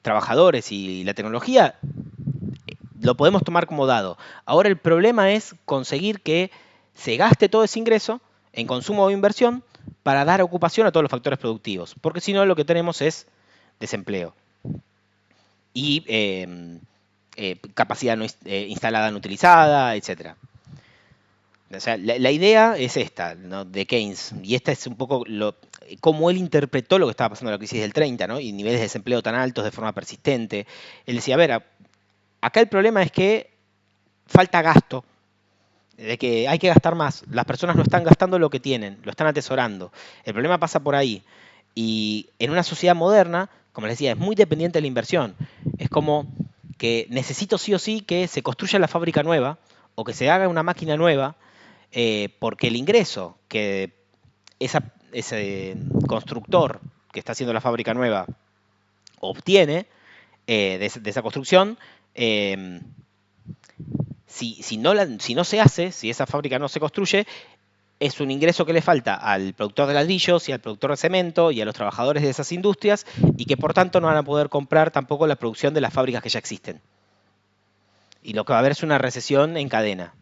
trabajadores y la tecnología, lo podemos tomar como dado. Ahora el problema es conseguir que se gaste todo ese ingreso en consumo o inversión para dar ocupación a todos los factores productivos, porque si no lo que tenemos es desempleo y capacidad no instalada no utilizada, etc. O sea, la idea es esta, ¿no?, de Keynes, y esta es un poco cómo él interpretó lo que estaba pasando en la crisis del 30, ¿no?, y niveles de desempleo tan altos de forma persistente. Él decía, a ver, acá el problema es que falta gasto, de que hay que gastar más. Las personas no están gastando lo que tienen, lo están atesorando. El problema pasa por ahí. Y en una sociedad moderna, como les decía, es muy dependiente de la inversión. Es como que necesito sí o sí que se construya la fábrica nueva o que se haga una máquina nueva, porque el ingreso que ese constructor que está haciendo la fábrica nueva obtiene de esa construcción, si no se hace, si esa fábrica no se construye, es un ingreso que le falta al productor de ladrillos y al productor de cemento y a los trabajadores de esas industrias, y que por tanto no van a poder comprar tampoco la producción de las fábricas que ya existen. Y lo que va a haber es una recesión en cadena.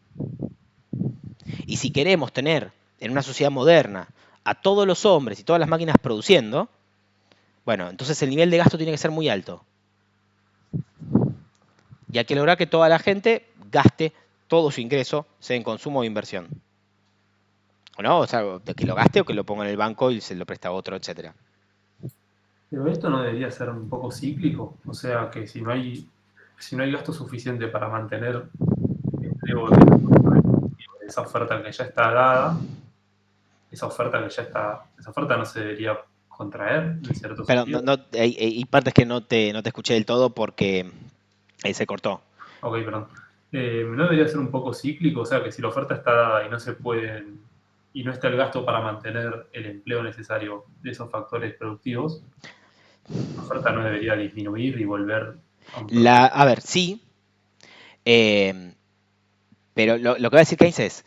Y si queremos tener en una sociedad moderna a todos los hombres y todas las máquinas produciendo, bueno, entonces el nivel de gasto tiene que ser muy alto. Y hay que lograr que toda la gente gaste todo su ingreso, sea en consumo o inversión. ¿O no? O sea, que lo gaste o que lo ponga en el banco y se lo presta a otro, etc. Pero esto no debería ser un poco cíclico, o sea, que si no hay gasto suficiente para mantener el empleo de esa oferta que ya está dada, esa oferta no se debería contraer en cierto Pero sentido. hay partes que no te escuché del todo porque se cortó. Ok, perdón. ¿No debería ser un poco cíclico? O sea, que si la oferta está dada y y no está el gasto para mantener el empleo necesario de esos factores productivos, la oferta no debería disminuir y volver a un A ver, sí, pero lo que va a decir Keynes es,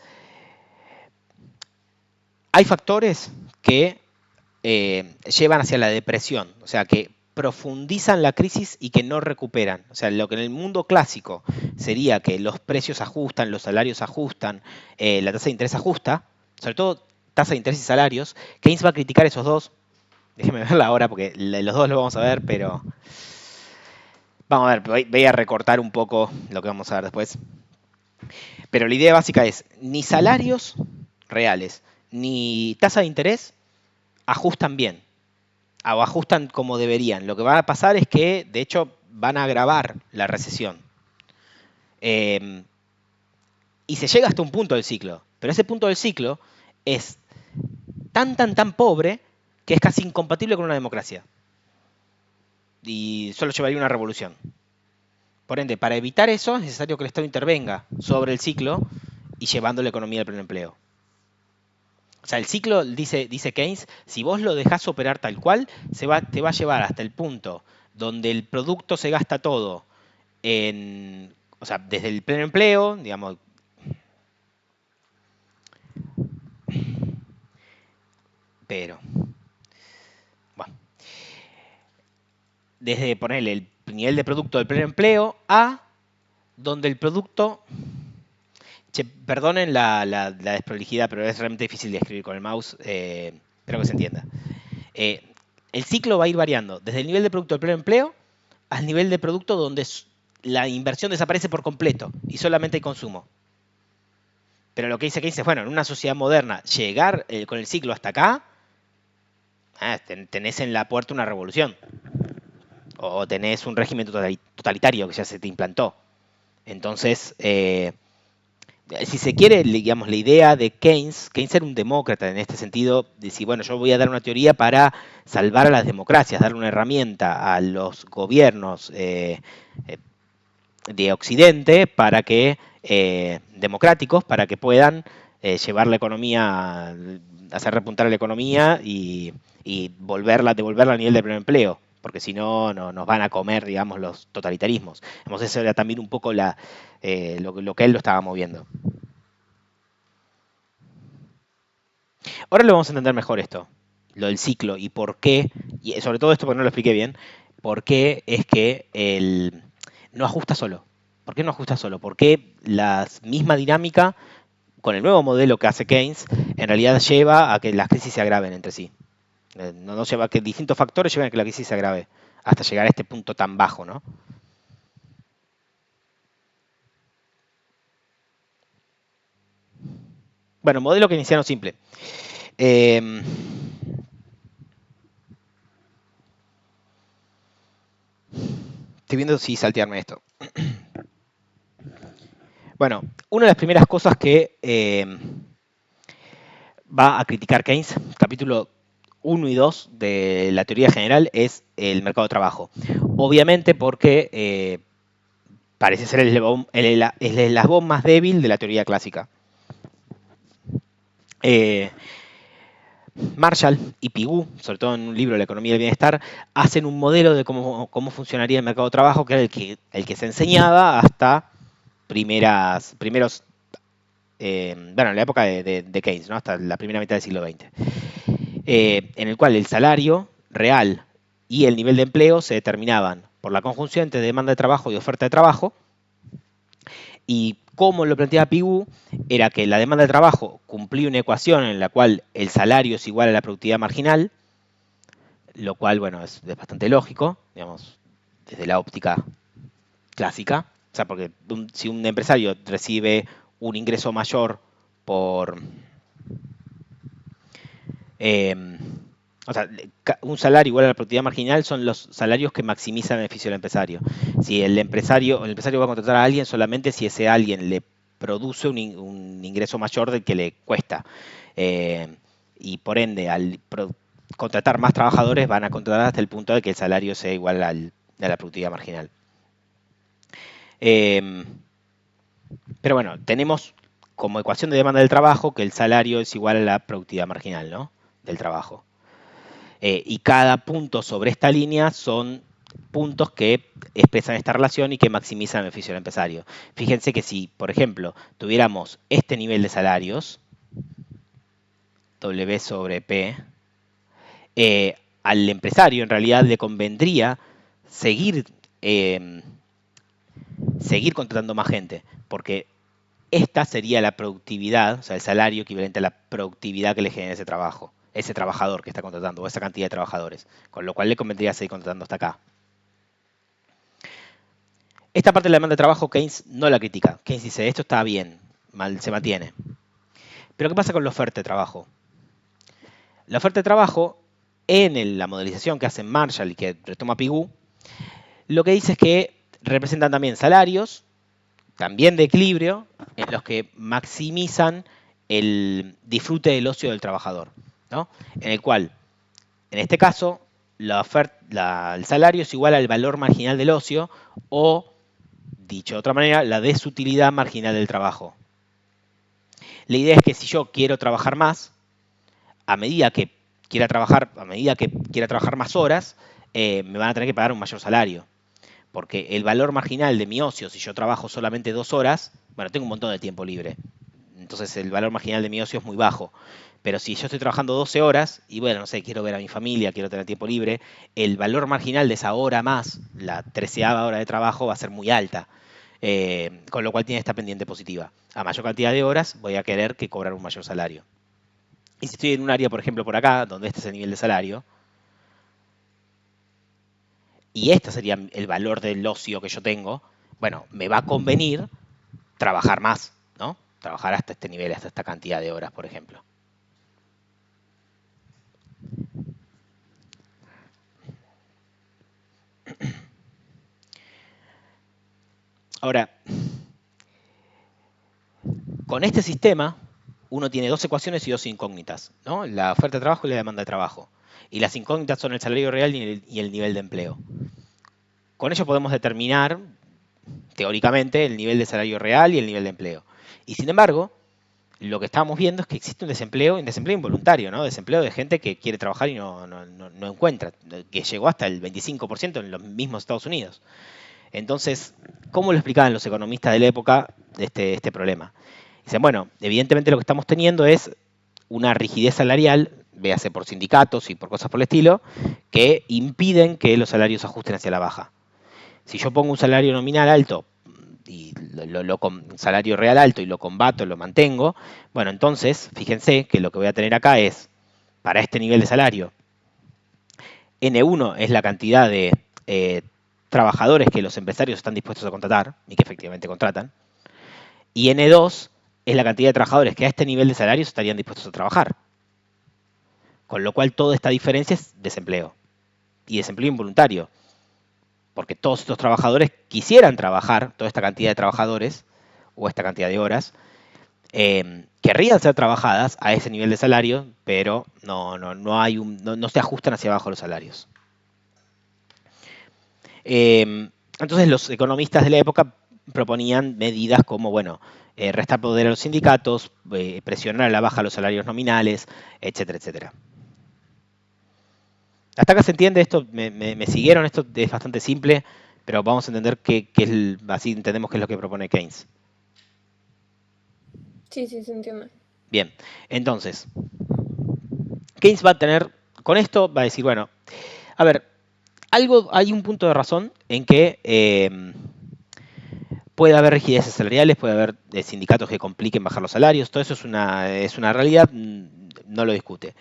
hay factores que llevan hacia la depresión, o sea, que profundizan la crisis y que no recuperan. O sea, lo que en el mundo clásico sería que los precios ajustan, los salarios ajustan, la tasa de interés ajusta, sobre todo tasa de interés y salarios. Keynes va a criticar esos dos. Déjenme verla ahora porque los dos lo vamos a ver, pero vamos a ver, voy a recortar un poco lo que vamos a ver después. Pero la idea básica es, ni salarios reales, ni tasa de interés ajustan bien, o ajustan como deberían. Lo que va a pasar es que, de hecho, van a agravar la recesión. Y se llega hasta un punto del ciclo, pero ese punto del ciclo es tan pobre que es casi incompatible con una democracia. Y solo llevaría una revolución. Por ende, para evitar eso es necesario que el Estado intervenga sobre el ciclo y llevando la economía al pleno empleo. O sea, el ciclo, dice Keynes, si vos lo dejás operar tal cual, te va a llevar hasta el punto donde el producto se gasta todo o sea, desde el pleno empleo, digamos. Pero, bueno, desde ponerle el nivel de producto del pleno empleo a donde el producto... perdonen la desprolijidad, pero es realmente difícil de escribir con el mouse. Espero que se entienda. El ciclo va a ir variando desde el nivel de producto del pleno empleo al nivel de producto donde la inversión desaparece por completo y solamente hay consumo. Pero lo que dice Keynes es, bueno, en una sociedad moderna, llegar con el ciclo hasta acá, tenés en la puerta una revolución. O tenés un régimen totalitario que ya se te implantó. Entonces, si se quiere, digamos, la idea de Keynes era un demócrata en este sentido, de decir, bueno, yo voy a dar una teoría para salvar a las democracias, dar una herramienta a los gobiernos de Occidente para que, democráticos, para que puedan llevar la economía, hacer repuntar a la economía y devolverla a nivel de pleno empleo, porque si no, nos van a comer, digamos, los totalitarismos. Eso era también un poco lo que él lo estaba moviendo. Ahora lo vamos a entender mejor esto, lo del ciclo y por qué, y sobre todo esto porque no lo expliqué bien, por qué es que no ajusta solo. ¿Por qué no ajusta solo? Porque la misma dinámica con el nuevo modelo que hace Keynes en realidad lleva a que las crisis se agraven entre sí. No lleva a que distintos factores lleven a que la crisis se agrave hasta llegar a este punto tan bajo, ¿no? Bueno, modelo keynesiano simple. Estoy viendo si saltearme esto. Bueno, una de las primeras cosas que va a criticar Keynes, capítulo 1 y 2 de la teoría general, es el mercado de trabajo. Obviamente porque parece ser el eslabón más débil de la teoría clásica. Marshall y Pigou, sobre todo en un libro, La economía del bienestar, hacen un modelo de cómo funcionaría el mercado de trabajo, que era el que se enseñaba hasta primeros, bueno, en la época de Keynes, ¿no? Hasta la primera mitad del siglo XX, en el cual el salario real y el nivel de empleo se determinaban por la conjunción entre demanda de trabajo y oferta de trabajo. Y como lo planteaba Pigou, era que la demanda de trabajo cumplía una ecuación en la cual el salario es igual a la productividad marginal, lo cual, bueno, es bastante lógico, digamos, desde la óptica clásica. O sea, porque si un empresario recibe un ingreso mayor por... o sea, un salario igual a la productividad marginal son los salarios que maximizan el beneficio del empresario. Si el empresario va a contratar a alguien solamente si ese alguien le produce un ingreso mayor del que le cuesta. Y por ende, al contratar más trabajadores, van a contratar hasta el punto de que el salario sea igual a la productividad marginal. Pero bueno, tenemos como ecuación de demanda del trabajo que el salario es igual a la productividad marginal, ¿no? Del trabajo. Y cada punto sobre esta línea son puntos que expresan esta relación y que maximizan el beneficio del empresario. Fíjense que si, por ejemplo, tuviéramos este nivel de salarios, W sobre P, al empresario en realidad le convendría seguir contratando más gente, porque esta sería la productividad, o sea, el salario equivalente a la productividad que le genera ese trabajo, ese trabajador que está contratando, o esa cantidad de trabajadores, con lo cual le convendría seguir contratando hasta acá. Esta parte de la demanda de trabajo Keynes no la critica. Keynes dice, esto está bien, se mantiene. Pero ¿qué pasa con la oferta de trabajo? La oferta de trabajo, en la modelización que hace Marshall y que retoma Pigou, lo que dice es que representan también salarios, también de equilibrio, en los que maximizan el disfrute del ocio del trabajador, ¿no? En el cual, en este caso, el salario es igual al valor marginal del ocio o, dicho de otra manera, la desutilidad marginal del trabajo. La idea es que si yo quiero trabajar más, a medida que quiera trabajar más horas, me van a tener que pagar un mayor salario. Porque el valor marginal de mi ocio, si yo trabajo solamente 2 horas, bueno, tengo un montón de tiempo libre. Entonces el valor marginal de mi ocio es muy bajo. Pero si yo estoy trabajando 12 horas y bueno, no sé, quiero ver a mi familia, quiero tener tiempo libre, el valor marginal de esa hora más, la 13ª hora de trabajo, va a ser muy alta. Con lo cual tiene esta pendiente positiva. A mayor cantidad de horas voy a querer que cobrar un mayor salario. Y si estoy en un área, por ejemplo, por acá, donde este es el nivel de salario, y este sería el valor del ocio que yo tengo, bueno, me va a convenir trabajar más, ¿no? Trabajar hasta este nivel, hasta esta cantidad de horas, por ejemplo. Ahora, con este sistema, uno tiene 2 ecuaciones y 2 incógnitas, ¿no? La oferta de trabajo y la demanda de trabajo. Y las incógnitas son el salario real y el nivel de empleo. Con ello podemos determinar, teóricamente, el nivel de salario real y el nivel de empleo. Y sin embargo, lo que estamos viendo es que existe un desempleo involuntario, ¿no? Desempleo de gente que quiere trabajar y no encuentra, que llegó hasta el 25% en los mismos Estados Unidos. Entonces, ¿cómo lo explicaban los economistas de la época este problema? Dicen, bueno, evidentemente lo que estamos teniendo es una rigidez salarial véase por sindicatos y por cosas por el estilo, que impiden que los salarios se ajusten hacia la baja. Si yo pongo un salario nominal alto y un salario real alto y lo combato, lo mantengo, bueno, entonces fíjense que lo que voy a tener acá es, para este nivel de salario, N1 es la cantidad de trabajadores que los empresarios están dispuestos a contratar y que efectivamente contratan, y N2 es la cantidad de trabajadores que a este nivel de salarios estarían dispuestos a trabajar. Con lo cual toda esta diferencia es desempleo. Y desempleo involuntario. Porque todos estos trabajadores quisieran trabajar, toda esta cantidad de trabajadores, o esta cantidad de horas, querrían ser trabajadas a ese nivel de salario, pero no se ajustan hacia abajo los salarios. Entonces los economistas de la época proponían medidas como, bueno, restar poder a los sindicatos, presionar a la baja los salarios nominales, etcétera, etcétera. Hasta acá se entiende esto, me siguieron, esto es bastante simple, pero vamos a entender así entendemos qué es lo que propone Keynes. Sí, se entiende. Bien, entonces, Keynes va a tener, con esto va a decir, bueno, a ver, hay un punto de razón en que puede haber rigideces salariales, puede haber sindicatos que compliquen bajar los salarios, todo eso es una realidad, no lo discute.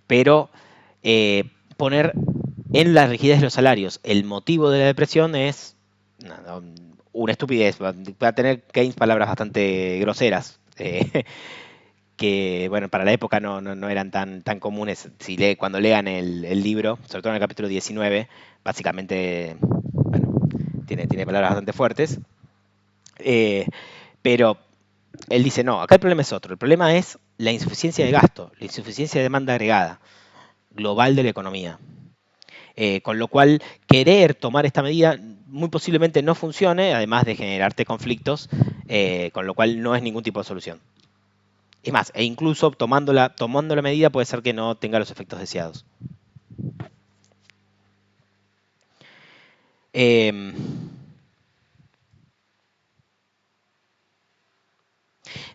Pero poner en la rigidez de los salarios el motivo de la depresión es una estupidez. Va a tener Keynes palabras bastante groseras, que bueno, para la época no eran tan comunes. Cuando lean el libro, sobre todo en el capítulo 19, básicamente bueno, tiene palabras bastante fuertes. Pero él dice, no, acá el problema es otro. El problema es la insuficiencia de gasto, la insuficiencia de demanda agregada global de la economía. Con lo cual, querer tomar esta medida muy posiblemente no funcione, además de generarte conflictos, con lo cual no es ningún tipo de solución. Es más, e incluso tomando la medida puede ser que no tenga los efectos deseados.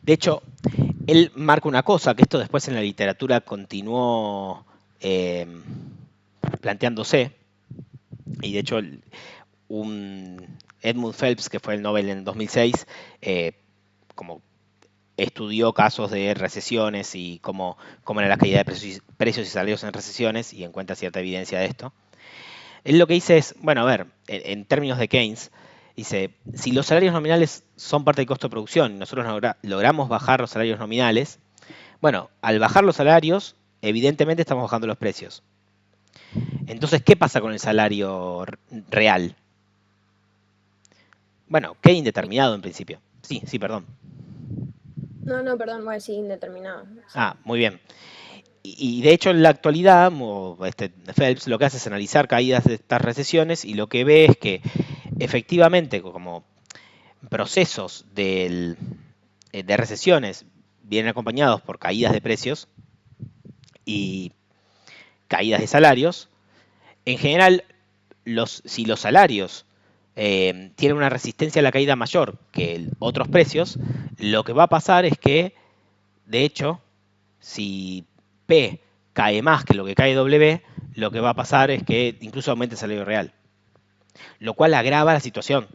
De hecho, él marca una cosa, que esto después en la literatura continuó planteándose, y de hecho Edmund Phelps, que fue el Nobel en 2006, como estudió casos de recesiones y cómo era la caída de precios y salarios en recesiones y encuentra cierta evidencia de esto. Él lo que dice es, bueno, a ver, en términos de Keynes, dice, si los salarios nominales son parte del costo de producción y nosotros logramos bajar los salarios nominales, bueno, al bajar los salarios, evidentemente estamos bajando los precios. Entonces, ¿qué pasa con el salario real? Bueno, queda indeterminado en principio. Sí, perdón. No, perdón, voy a decir indeterminado. Ah, muy bien. Y de hecho en la actualidad, Phelps lo que hace es analizar caídas de estas recesiones y lo que ve es que efectivamente como procesos de recesiones vienen acompañados por caídas de precios y caídas de salarios, en general si los salarios tienen una resistencia a la caída mayor que otros precios, lo que va a pasar es que, de hecho, si P cae más que lo que cae W, lo que va a pasar es que incluso aumente el salario real. Lo cual agrava la situación,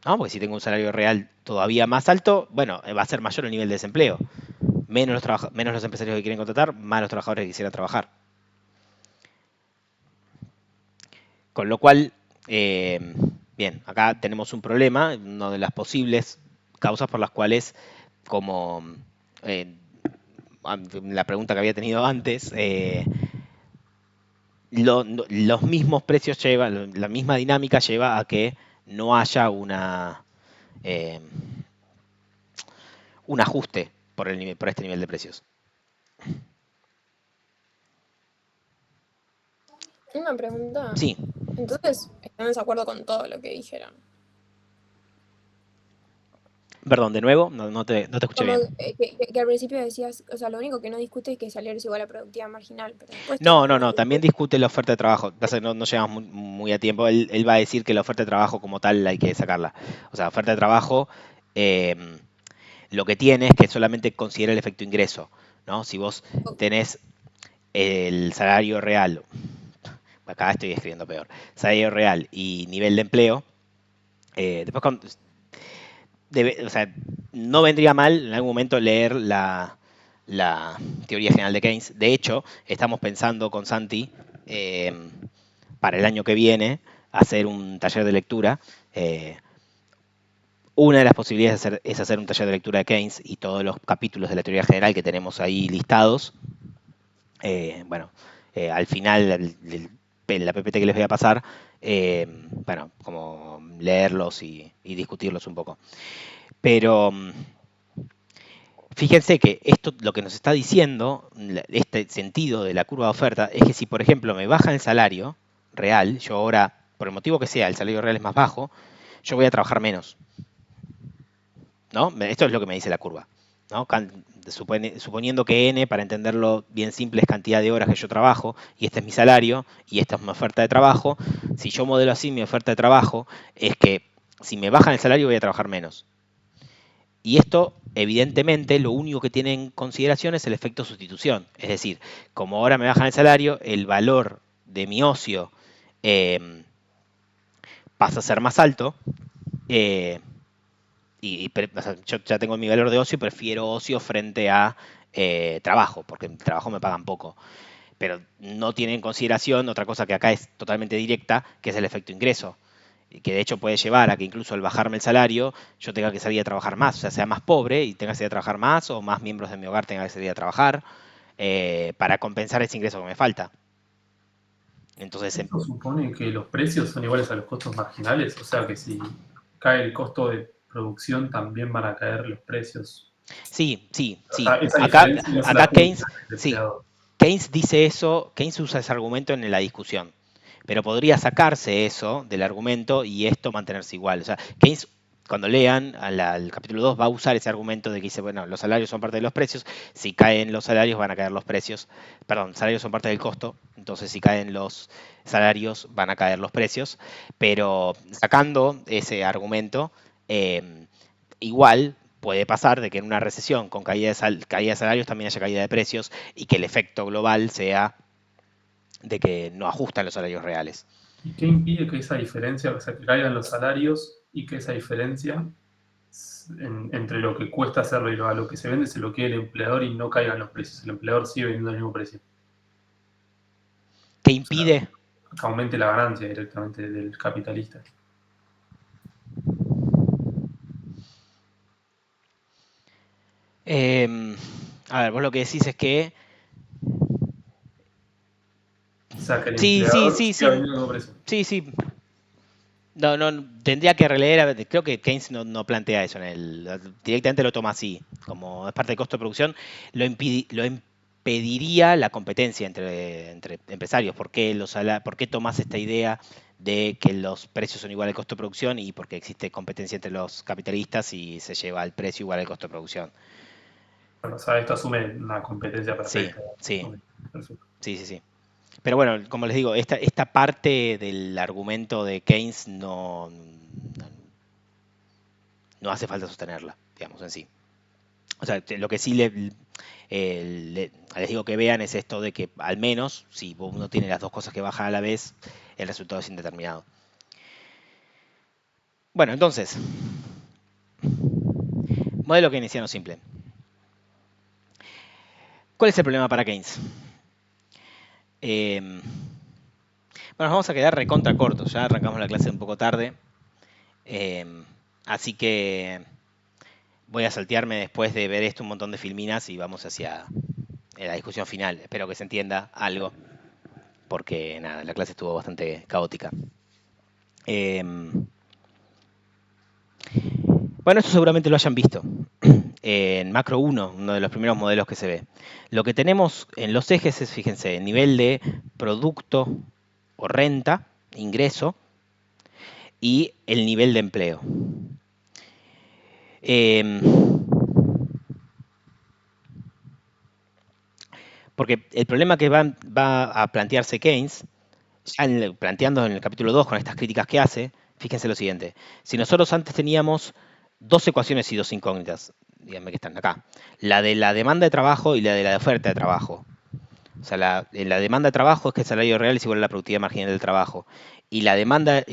¿no? Porque si tengo un salario real todavía más alto, bueno, va a ser mayor el nivel de desempleo. Menos los empresarios que quieren contratar, más los trabajadores que quisieran trabajar. Con lo cual, bien, acá tenemos un problema, una de las posibles causas por las cuales, como la pregunta que había tenido antes, los mismos precios llevan, la misma dinámica lleva a que no haya un ajuste por este nivel de precios. Una pregunta. Sí. Entonces, ¿están en desacuerdo con todo lo que dijeron? Perdón, de nuevo, no te escuché Como bien. que al principio decías, o sea, lo único que no discute es que el salario es igual a productividad marginal, pero después No, también discute la oferta de trabajo. No llegamos muy a tiempo. Él va a decir que la oferta de trabajo como tal hay que sacarla. O sea, la oferta de trabajo lo que tiene es que solamente considera el efecto ingreso, ¿no? Si vos tenés el salario real, acá estoy escribiendo peor, salario real y nivel de empleo, después o sea, no vendría mal en algún momento leer la teoría general de Keynes. De hecho, estamos pensando con Santi para el año que viene hacer un taller de lectura. Una de las posibilidades es hacer un taller de lectura de Keynes y todos los capítulos de la teoría general que tenemos ahí listados. Al final, la PPT que les voy a pasar, como leerlos y discutirlos un poco. Pero fíjense que esto lo que nos está diciendo, este sentido de la curva de oferta, es que si, por ejemplo, me bajan el salario real, yo ahora, por el motivo que sea, el salario real es más bajo, yo voy a trabajar menos. ¿No? Esto es lo que me dice la curva. ¿No? Suponiendo que N, para entenderlo bien simple, es cantidad de horas que yo trabajo, y este es mi salario, y esta es mi oferta de trabajo, si yo modelo así mi oferta de trabajo, es que si me bajan el salario voy a trabajar menos. Y esto, evidentemente, lo único que tiene en consideración es el efecto sustitución. Es decir, como ahora me bajan el salario, el valor de mi ocio pasa a ser más alto, o sea, yo ya tengo mi valor de ocio y prefiero ocio frente a trabajo, porque en trabajo me pagan poco. Pero no tiene en consideración otra cosa que acá es totalmente directa, que es el efecto ingreso, y que de hecho puede llevar a que incluso al bajarme el salario yo tenga que salir a trabajar más, o sea más pobre y tenga que salir a trabajar más, o más miembros de mi hogar tengan que salir a trabajar para compensar ese ingreso que me falta. Entonces, ¿Esto supone que los precios son iguales a los costos marginales? O sea que si cae el costo de producción también van a caer los precios. sí. O sea, esa Acá diferencia no se la Keynes, publica el sí, empleador. Keynes dice eso, Keynes usa ese argumento en la discusión, pero podría sacarse eso del argumento y esto mantenerse igual. O sea, Keynes, cuando lean al capítulo 2, va a usar ese argumento de que dice, bueno, los salarios son parte de los precios, si caen los salarios van a caer los precios, perdón, salarios son parte del costo, entonces si caen los salarios van a caer los precios, pero sacando ese argumento, igual puede pasar de que en una recesión con caída de salarios también haya caída de precios y que el efecto global sea de que no ajustan los salarios reales. ¿Y qué impide que esa diferencia, o sea, que caigan los salarios y que esa diferencia entre lo que cuesta hacerlo y a lo que se vende se lo quede el empleador y no caigan los precios? El empleador sigue vendiendo al mismo precio. ¿Qué impide? O sea, que aumente la ganancia directamente del capitalista. A ver, vos lo que decís es que... O sea, que el Sí, empleador sí. siga vendiendo al mismo precio. Sí. No, tendría que releer, creo que Keynes no plantea eso directamente lo toma así, como es parte del costo de producción, lo impediría la competencia entre empresarios. ¿Por qué tomas esta idea de que los precios son igual al costo de producción y porque existe competencia entre los capitalistas y se lleva el precio igual al costo de producción? Bueno, o sea, esto asume una competencia perfecta. Sí. Okay, perfecto. Sí. Pero bueno, como les digo, esta parte del argumento de Keynes no hace falta sostenerla, digamos, en sí. O sea, lo que sí les digo que vean es esto de que al menos, si uno tiene las dos cosas que bajan a la vez, el resultado es indeterminado. Bueno, entonces, modelo keynesiano simple. ¿Cuál es el problema para Keynes? Bueno, nos vamos a quedar recontra cortos, ya arrancamos la clase un poco tarde, así que voy a saltearme después de ver esto un montón de filminas y vamos hacia la discusión final. Espero que se entienda algo, porque nada, la clase estuvo bastante caótica. Bueno, esto seguramente lo hayan visto. En Macro 1, uno de los primeros modelos que se ve. Lo que tenemos en los ejes es, fíjense, el nivel de producto o renta, ingreso, y el nivel de empleo. Porque el problema que va a plantearse Keynes, ya planteando en el capítulo 2 con estas críticas que hace, fíjense lo siguiente. Si nosotros antes teníamos dos ecuaciones y dos incógnitas, díganme que están acá, la de la demanda de trabajo y la de la oferta de trabajo. O sea, la demanda de trabajo es que el salario real es igual a la productividad marginal del trabajo. Y la demanda,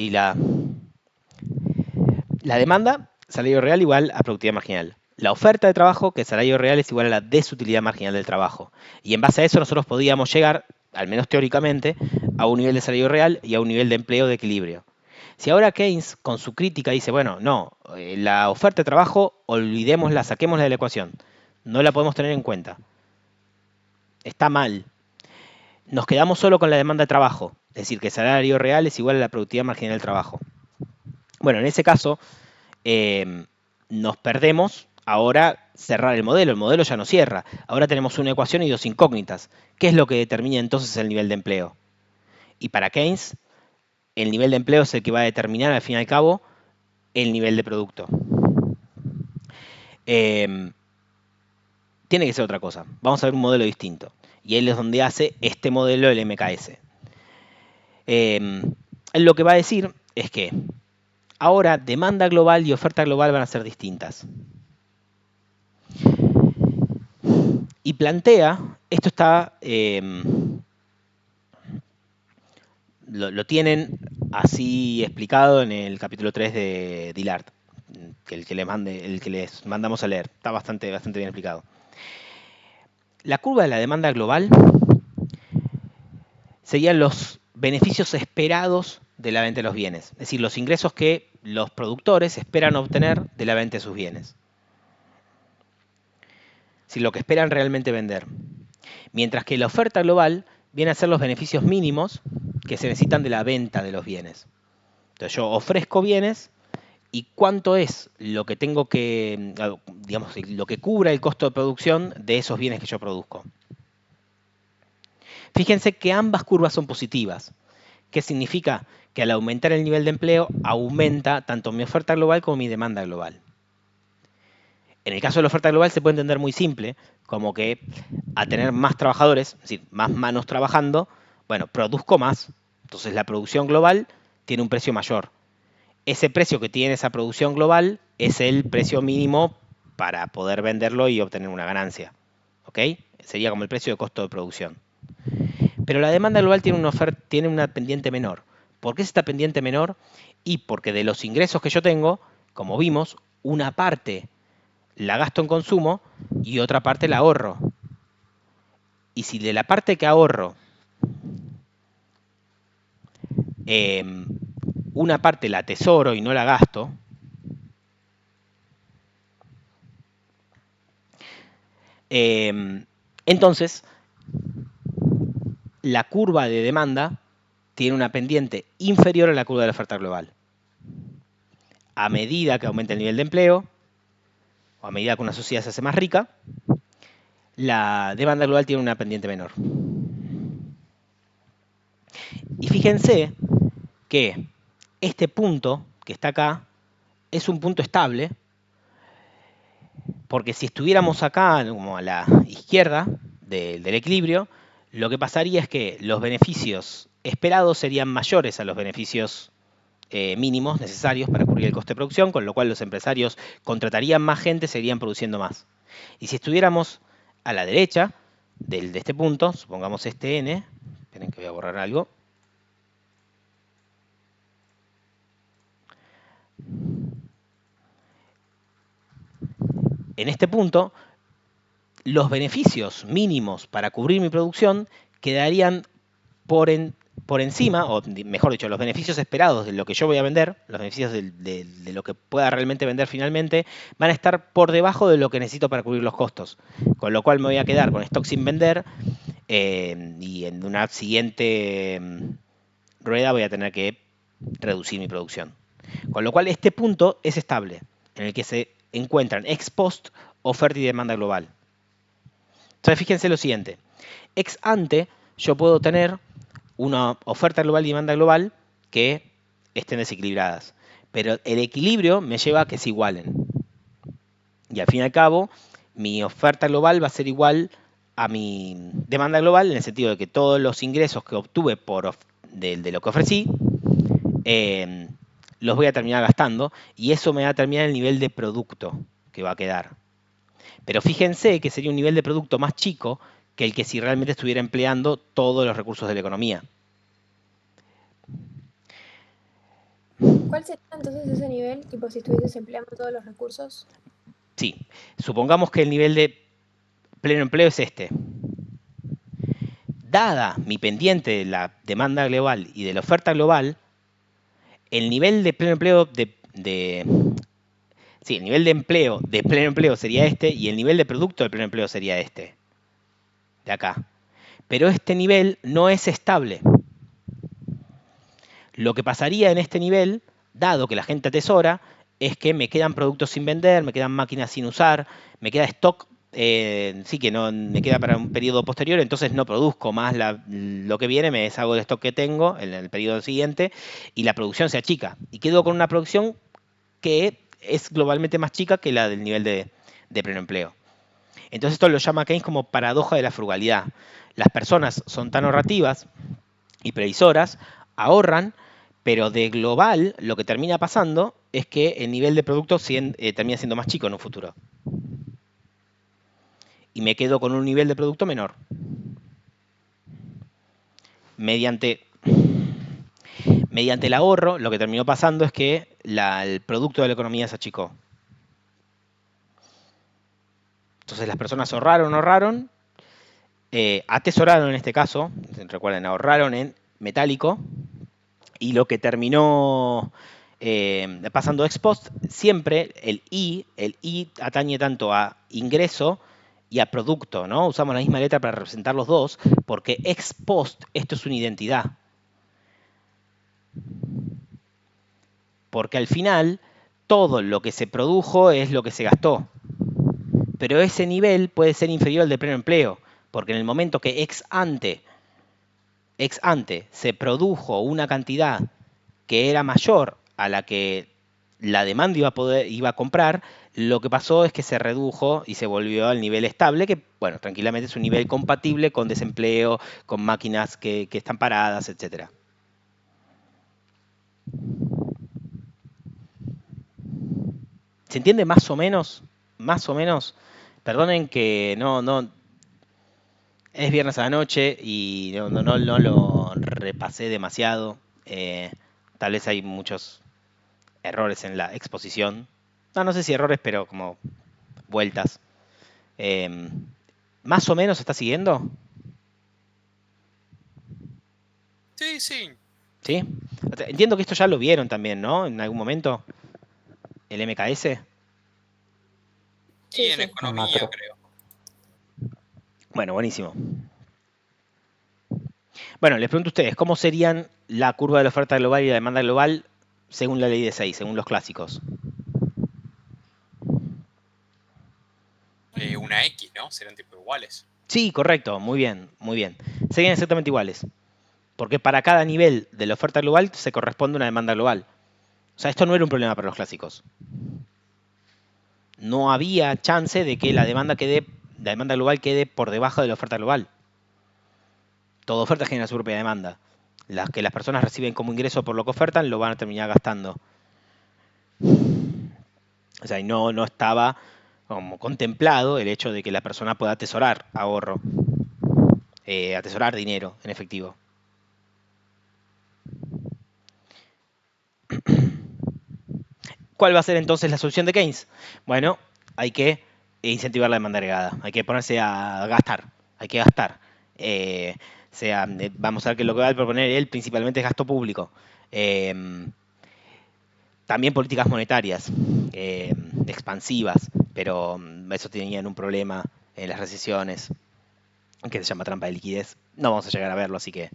salario real igual a productividad marginal. La oferta de trabajo, que el salario real es igual a la desutilidad marginal del trabajo. Y en base a eso nosotros podíamos llegar, al menos teóricamente, a un nivel de salario real y a un nivel de empleo de equilibrio. Si ahora Keynes, con su crítica, dice, bueno, no, la oferta de trabajo, olvidémosla, saquémosla de la ecuación. No la podemos tener en cuenta. Está mal. Nos quedamos solo con la demanda de trabajo. Es decir, que el salario real es igual a la productividad marginal del trabajo. Bueno, en ese caso, nos perdemos ahora cerrar el modelo ya no cierra. Ahora tenemos una ecuación y dos incógnitas. ¿Qué es lo que determina entonces el nivel de empleo? Y para Keynes, el nivel de empleo es el que va a determinar al fin y al cabo el nivel de producto. Tiene que ser otra cosa. Vamos a ver un modelo distinto. Y él es donde hace este modelo del MKS. Él lo que va a decir es que ahora demanda global y oferta global van a ser distintas. Y plantea, esto está, lo tienen así explicado en el capítulo 3 de Dillard, que el que les mandamos a leer. Está bastante bien explicado. La curva de la demanda global serían los beneficios esperados de la venta de los bienes, es decir, los ingresos que los productores esperan obtener de la venta de sus bienes. Es decir, lo que esperan realmente vender. Mientras que la oferta global viene a ser los beneficios mínimos que se necesitan de la venta de los bienes. Entonces yo ofrezco bienes y cuánto es lo que tengo que, digamos, lo que cubra el costo de producción de esos bienes que yo produzco. Fíjense que ambas curvas son positivas. ¿Qué significa? Que al aumentar el nivel de empleo, aumenta tanto mi oferta global como mi demanda global. En el caso de la oferta global se puede entender muy simple, como que a tener más trabajadores, es decir, más manos trabajando, bueno, produzco más. Entonces la producción global tiene un precio mayor. Ese precio que tiene esa producción global es el precio mínimo para poder venderlo y obtener una ganancia. ¿Ok? Sería como el precio de costo de producción. Pero la demanda global tiene una pendiente menor. ¿Por qué es esta pendiente menor? Y porque de los ingresos que yo tengo, como vimos, una parte la gasto en consumo y otra parte la ahorro. Y si de la parte que ahorro, una parte la atesoro y no la gasto, entonces la curva de demanda tiene una pendiente inferior a la curva de la oferta global. A medida que aumenta el nivel de empleo, o a medida que una sociedad se hace más rica, la demanda global tiene una pendiente menor. Y fíjense que este punto que está acá es un punto estable, porque si estuviéramos acá, como a la izquierda del equilibrio, lo que pasaría es que los beneficios esperados serían mayores a los beneficios mínimos necesarios para cubrir el coste de producción, con lo cual los empresarios contratarían más gente, seguirían produciendo más. Y si estuviéramos a la derecha de este punto, supongamos este n, esperen que voy a borrar algo. En este punto, los beneficios mínimos para cubrir mi producción quedarían por encima, o mejor dicho, los beneficios esperados de lo que yo voy a vender, los beneficios de lo que pueda realmente vender finalmente, van a estar por debajo de lo que necesito para cubrir los costos. Con lo cual me voy a quedar con stock sin vender y en una siguiente rueda voy a tener que reducir mi producción. Con lo cual este punto es estable, en el que se encuentran ex post oferta y demanda global. Entonces fíjense lo siguiente, ex ante yo puedo tener una oferta global y demanda global que estén desequilibradas, pero el equilibrio me lleva a que se igualen. Y al fin y al cabo, mi oferta global va a ser igual a mi demanda global en el sentido de que todos los ingresos que obtuve de lo que ofrecí, los voy a terminar gastando y eso me va a terminar el nivel de producto que va a quedar. Pero fíjense que sería un nivel de producto más chico que el que si realmente estuviera empleando todos los recursos de la economía. ¿Cuál sería entonces ese nivel, tipo si estuvieses empleando todos los recursos? Sí, supongamos que el nivel de pleno empleo es este. Dada mi pendiente de la demanda global y de la oferta global, el nivel de pleno empleo sí, el nivel de empleo de pleno empleo sería este y el nivel de producto de pleno empleo sería este, de acá. Pero este nivel no es estable. Lo que pasaría en este nivel, dado que la gente atesora, es que me quedan productos sin vender, me quedan máquinas sin usar, me queda stock, sí que no me queda para un periodo posterior, entonces no produzco más lo que viene, me deshago del stock que tengo en el periodo siguiente y la producción se achica. Y quedo con una producción que es globalmente más chica que la del nivel de pleno empleo. Entonces esto lo llama Keynes como paradoja de la frugalidad. Las personas son tan ahorrativas y previsoras, ahorran, pero de global lo que termina pasando es que el nivel de producto termina siendo más chico en un futuro. Y me quedo con un nivel de producto menor. Mediante el ahorro, lo que terminó pasando es que el producto de la economía se achicó. Entonces las personas ahorraron, atesoraron en este caso, recuerden, ahorraron en metálico, y lo que terminó pasando ex post, siempre el I atañe tanto a ingreso y a producto, ¿no? Usamos la misma letra para representar los dos, porque ex post esto es una identidad. Porque al final todo lo que se produjo es lo que se gastó. Pero ese nivel puede ser inferior al de pleno empleo, porque en el momento que ex ante se produjo una cantidad que era mayor a la que la demanda iba a comprar, lo que pasó es que se redujo y se volvió al nivel estable, que, bueno, tranquilamente es un nivel compatible con desempleo, con máquinas que están paradas, etc. ¿Se entiende más o menos? Más o menos. Perdonen que no es viernes a la noche y no lo repasé demasiado. Tal vez hay muchos errores en la exposición. No sé si errores, pero como vueltas. ¿Más o menos está siguiendo? Sí, sí. ¿Sí? Entiendo que esto ya lo vieron también, ¿no? En algún momento. El MKS. Y en Sí. economía, Macro. creo. Bueno, buenísimo. Bueno, les pregunto a ustedes, ¿cómo serían la curva de la oferta global y la demanda global según la ley de 6, según los clásicos? Una X, ¿no? Serían tipo iguales. Sí, correcto, muy bien, muy bien. Serían exactamente iguales. Porque para cada nivel de la oferta global se corresponde una demanda global. O sea, esto no era un problema para los clásicos. No había chance de que la demanda global quede por debajo de la oferta global. Toda oferta genera su propia demanda. Las que las personas reciben como ingreso por lo que ofertan lo van a terminar gastando. O sea, no estaba como contemplado el hecho de que la persona pueda atesorar ahorro, atesorar dinero en efectivo. ¿Cuál va a ser entonces la solución de Keynes? Bueno, hay que incentivar la demanda agregada, hay que ponerse a gastar, hay que gastar. Vamos a ver que lo que va a proponer él principalmente es gasto público. También políticas monetarias expansivas, pero eso tenían un problema en las recesiones que se llama trampa de liquidez. No vamos a llegar a verlo, así que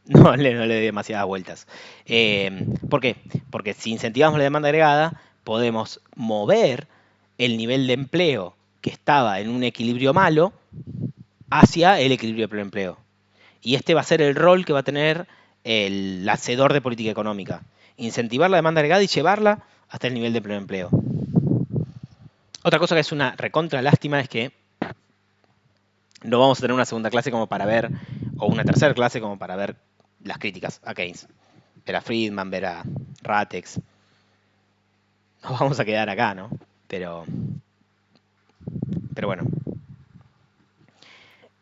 no le doy demasiadas vueltas. ¿Por qué? Porque si incentivamos la demanda agregada, podemos mover el nivel de empleo que estaba en un equilibrio malo hacia el equilibrio de pleno empleo. Y este va a ser el rol que va a tener el hacedor de política económica. Incentivar la demanda agregada y llevarla hasta el nivel de pleno empleo. Otra cosa que es una recontra lástima es que no vamos a tener una segunda clase como para ver, o una tercera clase como para ver las críticas a Keynes. Ver a Friedman, ver a Ratex. Nos vamos a quedar acá, ¿no? Pero bueno.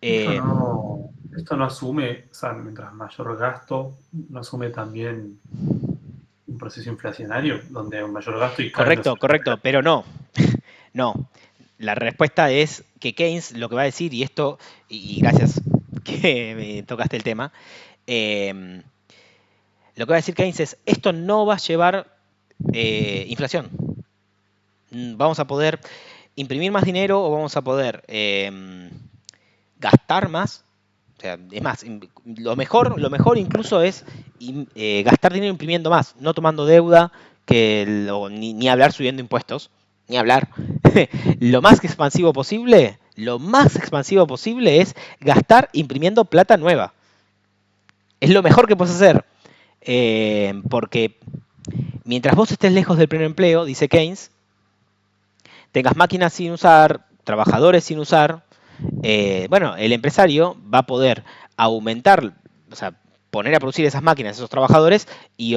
Esto no asume, o sea, mientras mayor gasto, no asume también un proceso inflacionario, donde hay un mayor gasto y caen los... Correcto, pero no. No. La respuesta es que Keynes lo que va a decir, y esto, y gracias que me tocaste el tema, lo que va a decir Keynes es, esto no va a llevar inflación. Vamos a poder imprimir más dinero o vamos a poder gastar más. O sea, es más, lo mejor incluso es gastar dinero imprimiendo más, no tomando deuda, ni hablar subiendo impuestos, ni hablar. Lo más expansivo posible es gastar imprimiendo plata nueva. Es lo mejor que puedes hacer. Porque mientras vos estés lejos del pleno empleo, dice Keynes, tengas máquinas sin usar, trabajadores sin usar, bueno, el empresario va a poder aumentar, o sea, poner a producir esas máquinas, esos trabajadores y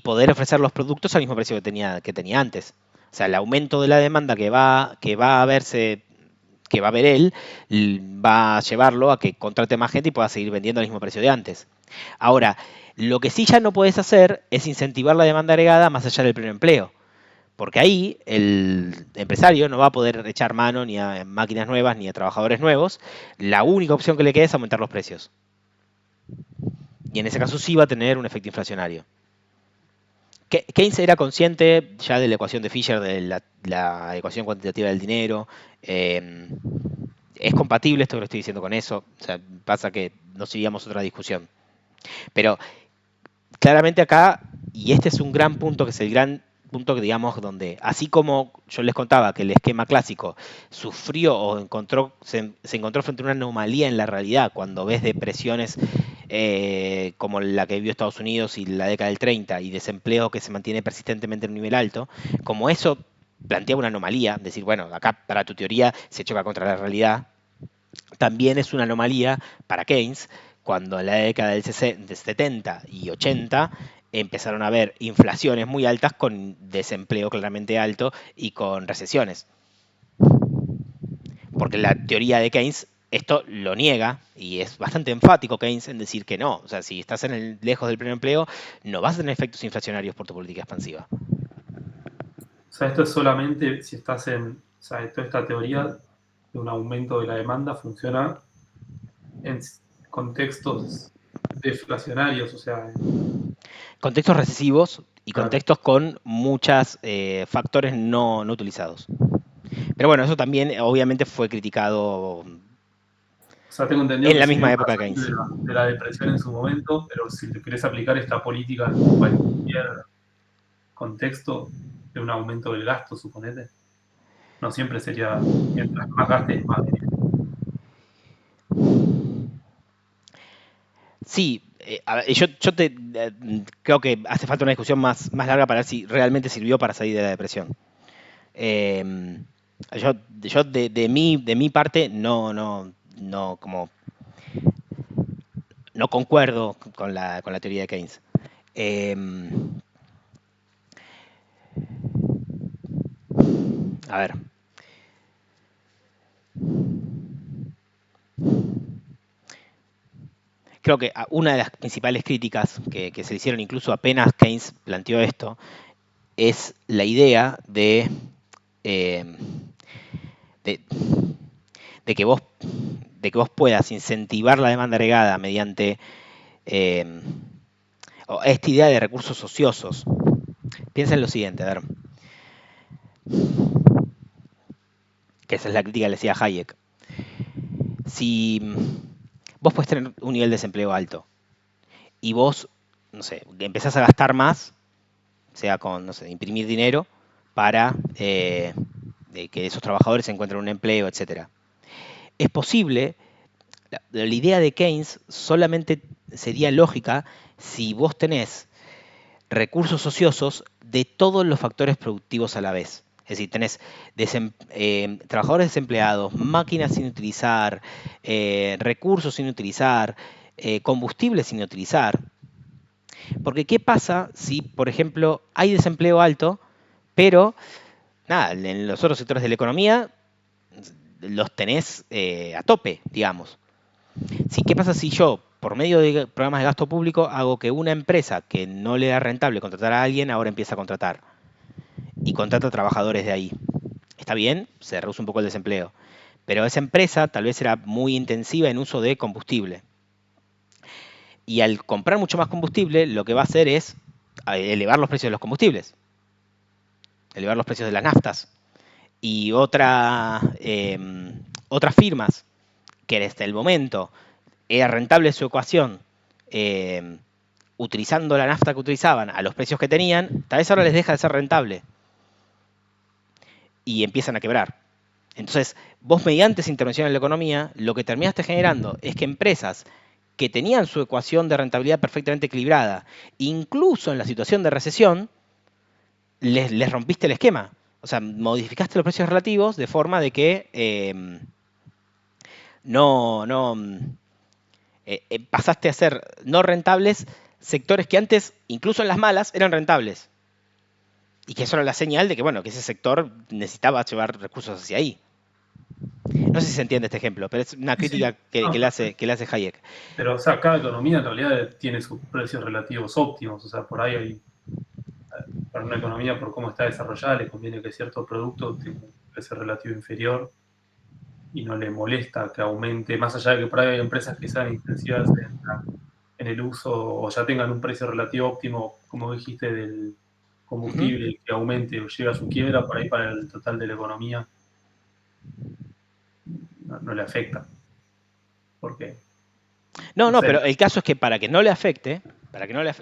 poder ofrecer los productos al mismo precio que tenía antes. O sea, el aumento de la demanda que va a ver él, va a llevarlo a que contrate más gente y pueda seguir vendiendo al mismo precio de antes. Ahora, lo que sí ya no puedes hacer es incentivar la demanda agregada más allá del pleno empleo. Porque ahí el empresario no va a poder echar mano ni a máquinas nuevas ni a trabajadores nuevos. La única opción que le queda es aumentar los precios. Y en ese caso sí va a tener un efecto inflacionario. Keynes era consciente ya de la ecuación de Fisher, de la ecuación cuantitativa del dinero. Es compatible esto que lo estoy diciendo con eso. O sea, pasa que nos seguíamos otra discusión. Pero claramente acá, y este es un gran punto, que es el gran punto que digamos donde, así como yo les contaba que el esquema clásico sufrió o se encontró frente a una anomalía en la realidad cuando ves depresiones como la que vivió Estados Unidos y la década del 30 y desempleo que se mantiene persistentemente en un nivel alto, como eso plantea una anomalía, decir, bueno, acá para tu teoría se choca contra la realidad, también es una anomalía para Keynes cuando en la década del 70 y 80 empezaron a haber inflaciones muy altas con desempleo claramente alto y con recesiones. Porque la teoría de Keynes esto lo niega y es bastante enfático Keynes en decir que no. O sea, si estás lejos del pleno empleo, no vas a tener efectos inflacionarios por tu política expansiva. O sea, esto es solamente si estás o sea, toda esta teoría de un aumento de la demanda funciona en contextos deflacionarios, o sea... Contextos recesivos y Claro. contextos con muchos factores no utilizados. Pero bueno, eso también obviamente fue criticado. O sea, tengo entendido en que la sirvió misma para época salir Keynes. de la depresión en su momento, pero si te querés aplicar esta política en cualquier contexto de un aumento del gasto, suponete, no siempre sería mientras más gastes, más dinero. Sí, yo creo que hace falta una discusión más larga para ver si realmente sirvió para salir de la depresión. Yo de mi parte no concuerdo con la teoría de Keynes. A ver. Creo que una de las principales críticas que se le hicieron incluso apenas Keynes planteó esto es la idea de que vos puedas incentivar la demanda agregada mediante esta idea de recursos ociosos. Piensa en lo siguiente, a ver. Que esa es la crítica que le decía Hayek. Si vos podés tener un nivel de desempleo alto y vos, no sé, empezás a gastar más, sea con, no sé, imprimir dinero para que esos trabajadores encuentren un empleo, etc. Es posible, la idea de Keynes solamente sería lógica si vos tenés recursos ociosos de todos los factores productivos a la vez. Es decir, tenés trabajadores desempleados, máquinas sin utilizar, recursos sin utilizar, combustibles sin utilizar. Porque ¿qué pasa si, por ejemplo, hay desempleo alto, pero nada, en los otros sectores de la economía los tenés a tope, digamos. Sí, ¿qué pasa si yo, por medio de programas de gasto público, hago que una empresa que no le da rentable contratar a alguien, ahora empieza a contratar? Y contrata trabajadores de ahí. Está bien, se reduce un poco el desempleo. Pero esa empresa tal vez era muy intensiva en uso de combustible. Y al comprar mucho más combustible, lo que va a hacer es elevar los precios de los combustibles. Elevar los precios de las naftas. Y otras firmas que desde el momento era rentable su ecuación, utilizando la nafta que utilizaban a los precios que tenían, tal vez ahora les deja de ser rentable y empiezan a quebrar. Entonces, vos mediante esa intervención en la economía, lo que terminaste generando es que empresas que tenían su ecuación de rentabilidad perfectamente equilibrada, incluso en la situación de recesión, les rompiste el esquema. O sea, modificaste los precios relativos de forma de que pasaste a ser no rentables sectores que antes, incluso en las malas, eran rentables. Y que eso era la señal de que, bueno, que ese sector necesitaba llevar recursos hacia ahí. No sé si se entiende este ejemplo, pero es una crítica que le hace Hayek. Pero, o sea, cada economía en realidad tiene sus precios relativos óptimos. O sea, por ahí para una economía, por cómo está desarrollada, le conviene que cierto producto tenga un precio relativo inferior y no le molesta que aumente, más allá de que por ahí hay empresas que sean intensivas en el uso o ya tengan un precio relativo óptimo, como dijiste, del combustible, que aumente o llegue a su quiebra, por ahí para el total de la economía no le afecta. Porque No, sé. pero el caso es que para que no le afecte,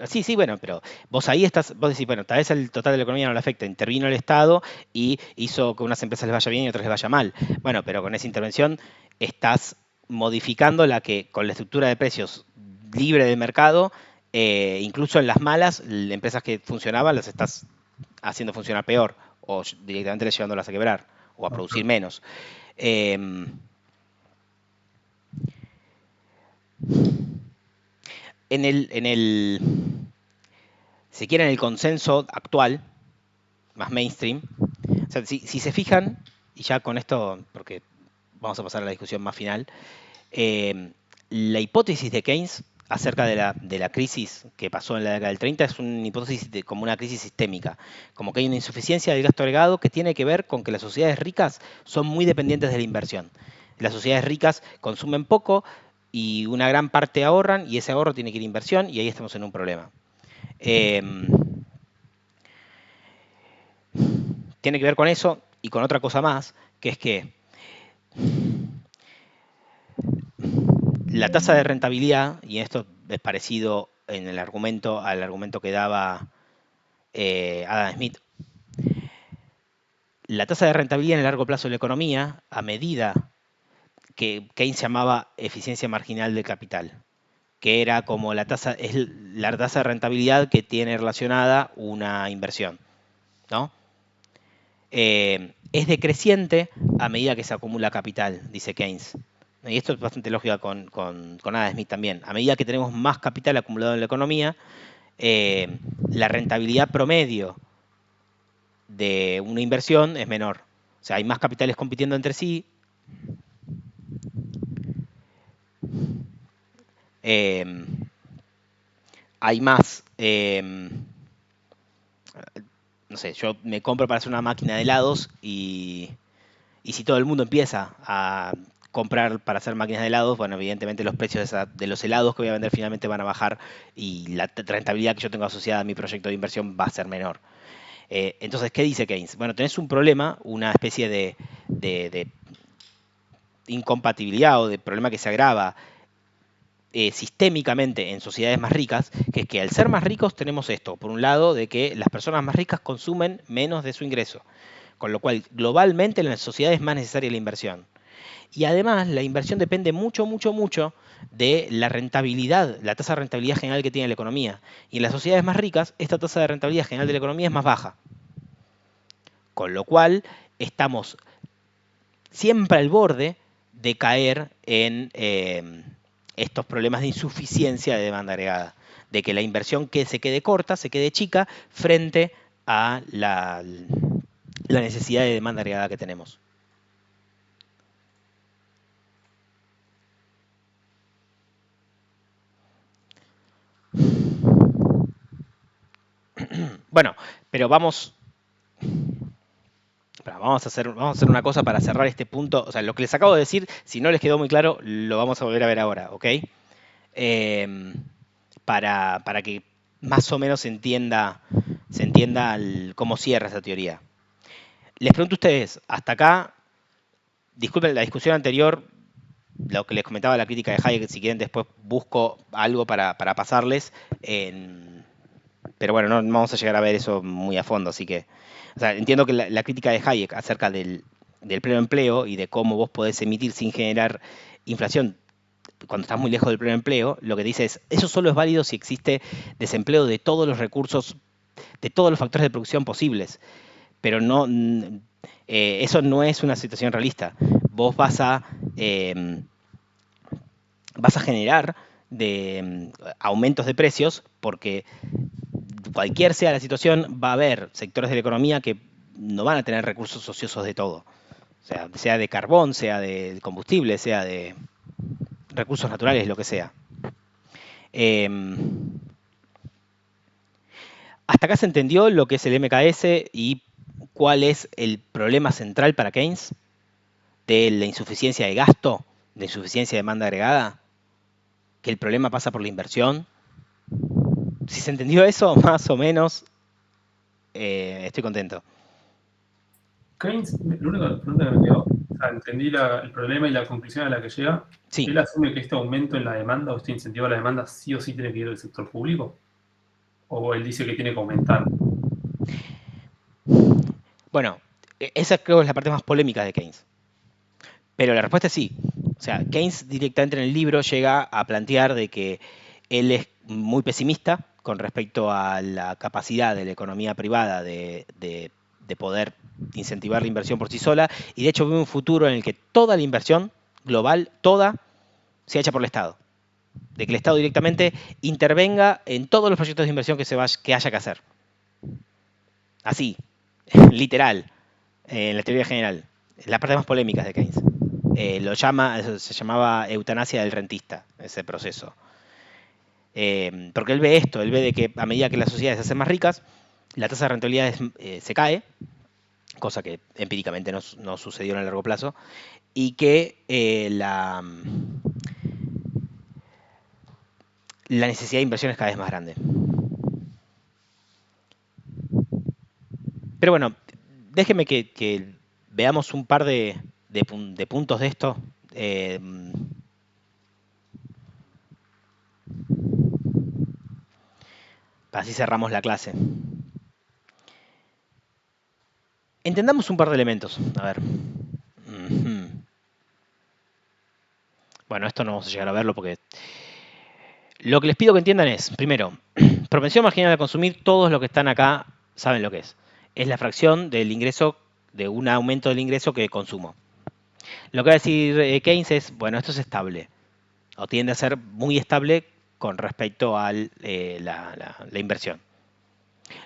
sí, bueno, pero vos decís, bueno, tal vez el total de la economía no le afecta, intervino el Estado y hizo que unas empresas les vaya bien y otras les vaya mal. Bueno, pero con esa intervención estás modificando con la estructura de precios libre de mercado, incluso en las malas, empresas que funcionaban las estás haciendo funcionar peor o directamente llevándolas a quebrar o a producir menos. Si quieren, el consenso actual, más mainstream, o sea, si se fijan, y ya con esto, porque vamos a pasar a la discusión más final, la hipótesis de Keynes acerca de la crisis que pasó en la década del 30 es una hipótesis como una crisis sistémica, como que hay una insuficiencia del gasto agregado que tiene que ver con que las sociedades ricas son muy dependientes de la inversión. Las sociedades ricas consumen poco y una gran parte ahorran y ese ahorro tiene que ir a inversión y ahí estamos en un problema. Tiene que ver con eso y con otra cosa más, que es que la tasa de rentabilidad, y esto es parecido en el argumento al argumento que daba Adam Smith, la tasa de rentabilidad en el largo plazo de la economía, a medida que Keynes llamaba eficiencia marginal del capital, que era como la tasa de rentabilidad que tiene relacionada una inversión, ¿no? Es decreciente a medida que se acumula capital, dice Keynes. Y esto es bastante lógica con Adam Smith también. A medida que tenemos más capital acumulado en la economía, la rentabilidad promedio de una inversión es menor. O sea, hay más capitales compitiendo entre sí. Hay más... no sé, yo me compro para hacer una máquina de helados y si todo el mundo empieza a comprar para hacer máquinas de helados, bueno, evidentemente los precios de los helados que voy a vender finalmente van a bajar y la rentabilidad que yo tengo asociada a mi proyecto de inversión va a ser menor. Entonces, ¿qué dice Keynes? Bueno, tenés un problema, una especie de incompatibilidad o de problema que se agrava sistémicamente en sociedades más ricas, que es que al ser más ricos tenemos esto, por un lado, de que las personas más ricas consumen menos de su ingreso, con lo cual globalmente en las sociedades es más necesaria la inversión. Y además la inversión depende mucho, mucho, mucho de la rentabilidad, la tasa de rentabilidad general que tiene la economía. Y en las sociedades más ricas, esta tasa de rentabilidad general de la economía es más baja. Con lo cual, estamos siempre al borde de caer en estos problemas de insuficiencia de demanda agregada. De que la inversión que se quede corta, se quede chica, frente a la necesidad de demanda agregada que tenemos. Bueno, pero vamos a hacer una cosa para cerrar este punto. O sea, lo que les acabo de decir, si no les quedó muy claro, lo vamos a volver a ver ahora, ¿ok? Para que más o menos se entienda cómo cierra esa teoría. Les pregunto a ustedes, hasta acá, disculpen la discusión anterior, lo que les comentaba la crítica de Hayek, si quieren después busco algo para pasarles, pero bueno, no vamos a llegar a ver eso muy a fondo, así que, o sea, entiendo que la crítica de Hayek acerca del pleno empleo y de cómo vos podés emitir sin generar inflación cuando estás muy lejos del pleno empleo, lo que dice es, eso solo es válido si existe desempleo de todos los recursos, de todos los factores de producción posibles, pero no, eso no es una situación realista. Vos vas a generar aumentos de precios porque cualquier sea la situación, va a haber sectores de la economía que no van a tener recursos ociosos de todo. O sea de carbón, sea de combustible, sea de recursos naturales, lo que sea. Hasta acá se entendió lo que es el MKS y cuál es el problema central para Keynes de la insuficiencia de gasto, de insuficiencia de demanda agregada, que el problema pasa por la inversión. Si se entendió eso, más o menos, estoy contento. Keynes, la única pregunta que me quedó, o sea, entendí el problema y la conclusión a la que llega. Sí. ¿Él asume que este aumento en la demanda o este incentivo a la demanda sí o sí tiene que ir del sector público? ¿O él dice que tiene que aumentar? Bueno, esa creo que es la parte más polémica de Keynes. Pero la respuesta es sí. O sea, Keynes directamente en el libro llega a plantear de que él es muy pesimista con respecto a la capacidad de la economía privada de poder incentivar la inversión por sí sola, y de hecho ve un futuro en el que toda la inversión global, toda, sea hecha por el Estado. De que el Estado directamente intervenga en todos los proyectos de inversión que haya que hacer. Así, literal, en la teoría general. La parte más polémica de Keynes. Se llamaba eutanasia del rentista, ese proceso. Porque él ve esto, él ve de que a medida que las sociedades se hacen más ricas, la tasa de rentabilidad se cae, cosa que empíricamente no sucedió en el largo plazo, y que la necesidad de inversión es cada vez más grande. Pero bueno, déjenme que veamos un par de puntos de esto. Así cerramos la clase. Entendamos un par de elementos. A ver. Bueno, esto no vamos a llegar a verlo porque... Lo que les pido que entiendan es, primero, propensión marginal a consumir, todos los que están acá saben lo que es. Es la fracción del ingreso, de un aumento del ingreso que consumo. Lo que va a decir Keynes es, bueno, esto es estable. O tiende a ser muy estable con respecto a la inversión.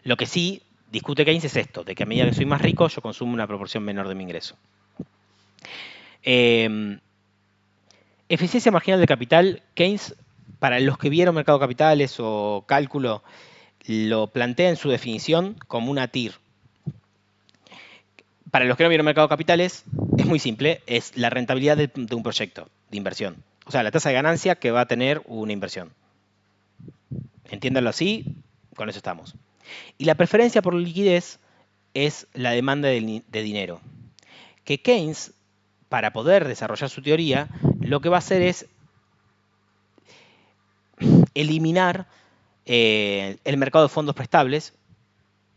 Lo que sí discute Keynes es esto, de que a medida que soy más rico, yo consumo una proporción menor de mi ingreso. Eficiencia marginal de capital, Keynes, para los que vieron mercado de capitales o cálculo, lo plantea en su definición como una TIR. Para los que no vieron mercado de capitales, es muy simple, es la rentabilidad de un proyecto de inversión. O sea, la tasa de ganancia que va a tener una inversión. Entiéndanlo así, con eso estamos. Y la preferencia por liquidez es la demanda de dinero. Que Keynes, para poder desarrollar su teoría, lo que va a hacer es eliminar el mercado de fondos prestables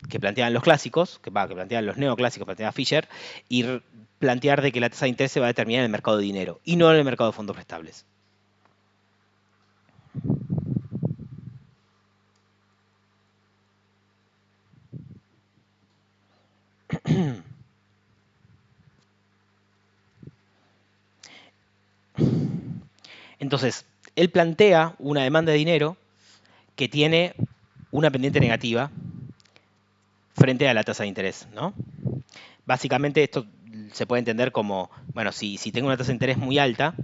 que planteaban los clásicos, que planteaban los neoclásicos, planteaba Fisher, y plantear de que la tasa de interés se va a determinar en el mercado de dinero y no en el mercado de fondos prestables. Entonces, él plantea una demanda de dinero que tiene una pendiente negativa frente a la tasa de interés, ¿no? Básicamente esto se puede entender como, bueno, si tengo una tasa de interés muy alta,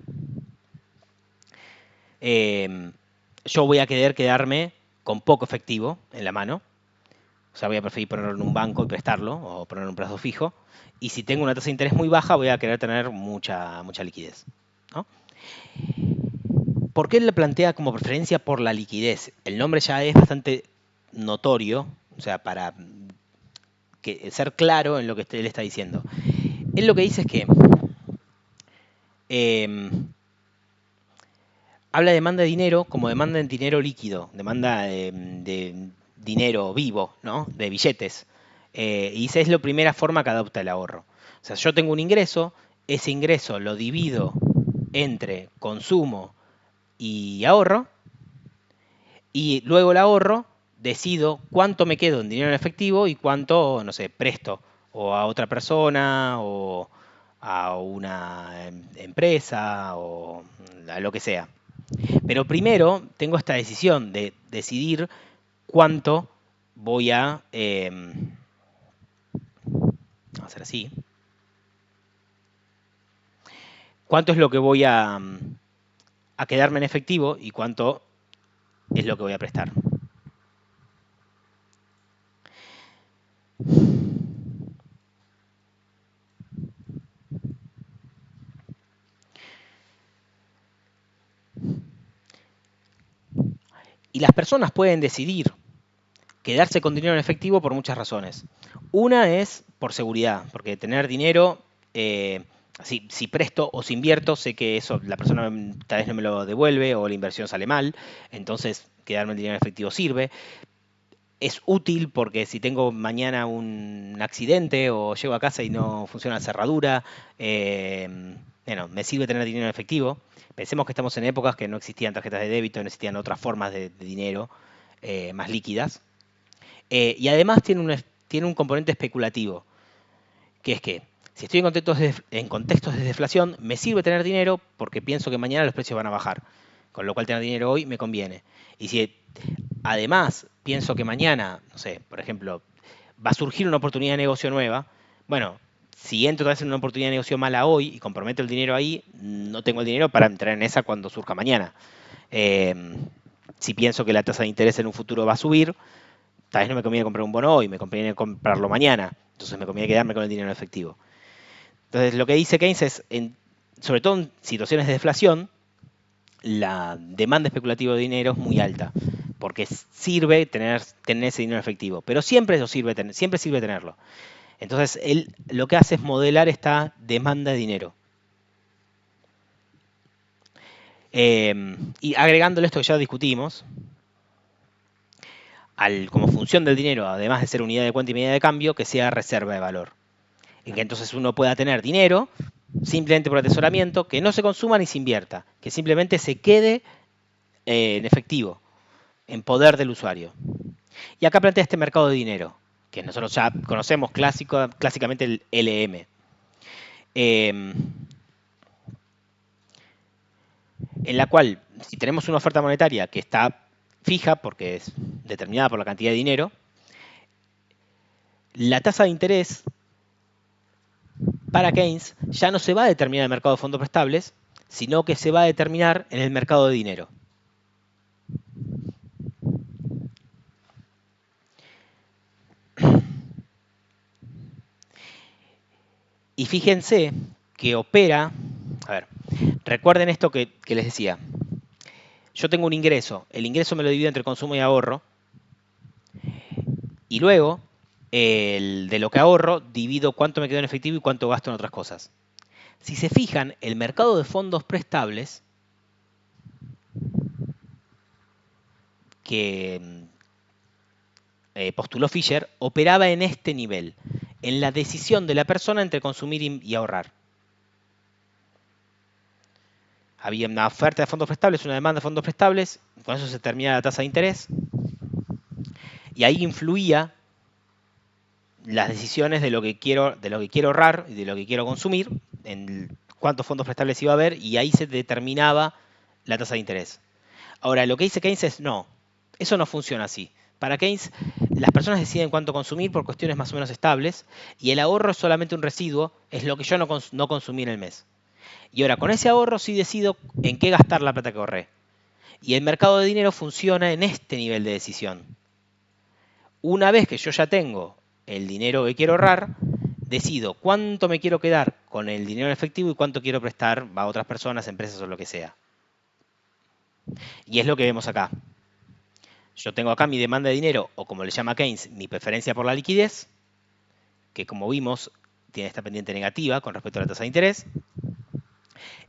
yo voy a querer quedarme con poco efectivo en la mano, O sea, voy a preferir ponerlo en un banco y prestarlo, o ponerlo en un plazo fijo. Y si tengo una tasa de interés muy baja, voy a querer tener mucha liquidez, ¿no? ¿Por qué él le plantea como preferencia por la liquidez? El nombre ya es bastante notorio, o sea, para ser claro en lo que él está diciendo. Él lo que dice es que habla de demanda de dinero como demanda de dinero líquido, demanda de dinero vivo, ¿no? De billetes. Y dice, es la primera forma que adopta el ahorro. O sea, yo tengo un ingreso, ese ingreso lo divido entre consumo y ahorro, y luego el ahorro decido cuánto me quedo en dinero en efectivo y cuánto, no sé, presto o a otra persona o a una empresa o a lo que sea. Pero primero tengo esta decisión de decidir cuánto voy a... vamos a hacer así. Cuánto es lo que voy a quedarme en efectivo y cuánto es lo que voy a prestar. Y las personas pueden decidir quedarse con dinero en efectivo por muchas razones. Una es por seguridad, porque tener dinero, si presto o si invierto, sé que eso la persona tal vez no me lo devuelve o la inversión sale mal, entonces quedarme el dinero en efectivo sirve. Es útil porque si tengo mañana un accidente o llego a casa y no funciona la cerradura, bueno, me sirve tener dinero en efectivo. Pensemos que estamos en épocas que no existían tarjetas de débito, no existían otras formas de dinero más líquidas. Y además tiene un componente especulativo, que es que si estoy en contextos de deflación, me sirve tener dinero porque pienso que mañana los precios van a bajar, con lo cual tener dinero hoy me conviene. Y si además pienso que mañana, no sé, por ejemplo, va a surgir una oportunidad de negocio nueva, bueno, si entro otra vez en una oportunidad de negocio mala hoy y comprometo el dinero ahí, no tengo el dinero para entrar en esa cuando surja mañana. Si pienso que la tasa de interés en un futuro va a subir, tal vez no me conviene comprar un bono hoy, me conviene comprarlo mañana. Entonces me conviene quedarme con el dinero en efectivo. Entonces lo que dice Keynes es, sobre todo en situaciones de deflación, la demanda especulativa de dinero es muy alta, porque sirve tener ese dinero en efectivo. Pero siempre sirve tenerlo. Entonces él lo que hace es modelar esta demanda de dinero. Y agregándole esto que ya discutimos, como función del dinero, además de ser unidad de cuenta y medida de cambio, que sea reserva de valor. En que entonces uno pueda tener dinero simplemente por atesoramiento, que no se consuma ni se invierta, que simplemente se quede en efectivo, en poder del usuario. Y acá plantea este mercado de dinero, que nosotros ya conocemos clásicamente el LM. En la cual, si tenemos una oferta monetaria que está fija, porque es determinada por la cantidad de dinero, la tasa de interés para Keynes ya no se va a determinar en el mercado de fondos prestables, sino que se va a determinar en el mercado de dinero. Y fíjense que opera, a ver, recuerden esto que les decía. Yo tengo un ingreso, el ingreso me lo divido entre consumo y ahorro, y luego de lo que ahorro divido cuánto me quedo en efectivo y cuánto gasto en otras cosas. Si se fijan, el mercado de fondos prestables, que postuló Fisher, operaba en este nivel, en la decisión de la persona entre consumir y ahorrar. Había una oferta de fondos prestables, una demanda de fondos prestables, con eso se determinaba la tasa de interés, y ahí influía las decisiones de lo que quiero ahorrar y de lo que quiero consumir, en cuántos fondos prestables iba a haber, y ahí se determinaba la tasa de interés. Ahora, lo que dice Keynes es no, eso no funciona así. Para Keynes, las personas deciden cuánto consumir por cuestiones más o menos estables, y el ahorro es solamente un residuo, es lo que yo no consumí en el mes. Y ahora, con ese ahorro sí decido en qué gastar la plata que ahorré. Y el mercado de dinero funciona en este nivel de decisión. Una vez que yo ya tengo el dinero que quiero ahorrar, decido cuánto me quiero quedar con el dinero en efectivo y cuánto quiero prestar a otras personas, empresas o lo que sea. Y es lo que vemos acá. Yo tengo acá mi demanda de dinero, o como le llama Keynes, mi preferencia por la liquidez, que como vimos tiene esta pendiente negativa con respecto a la tasa de interés.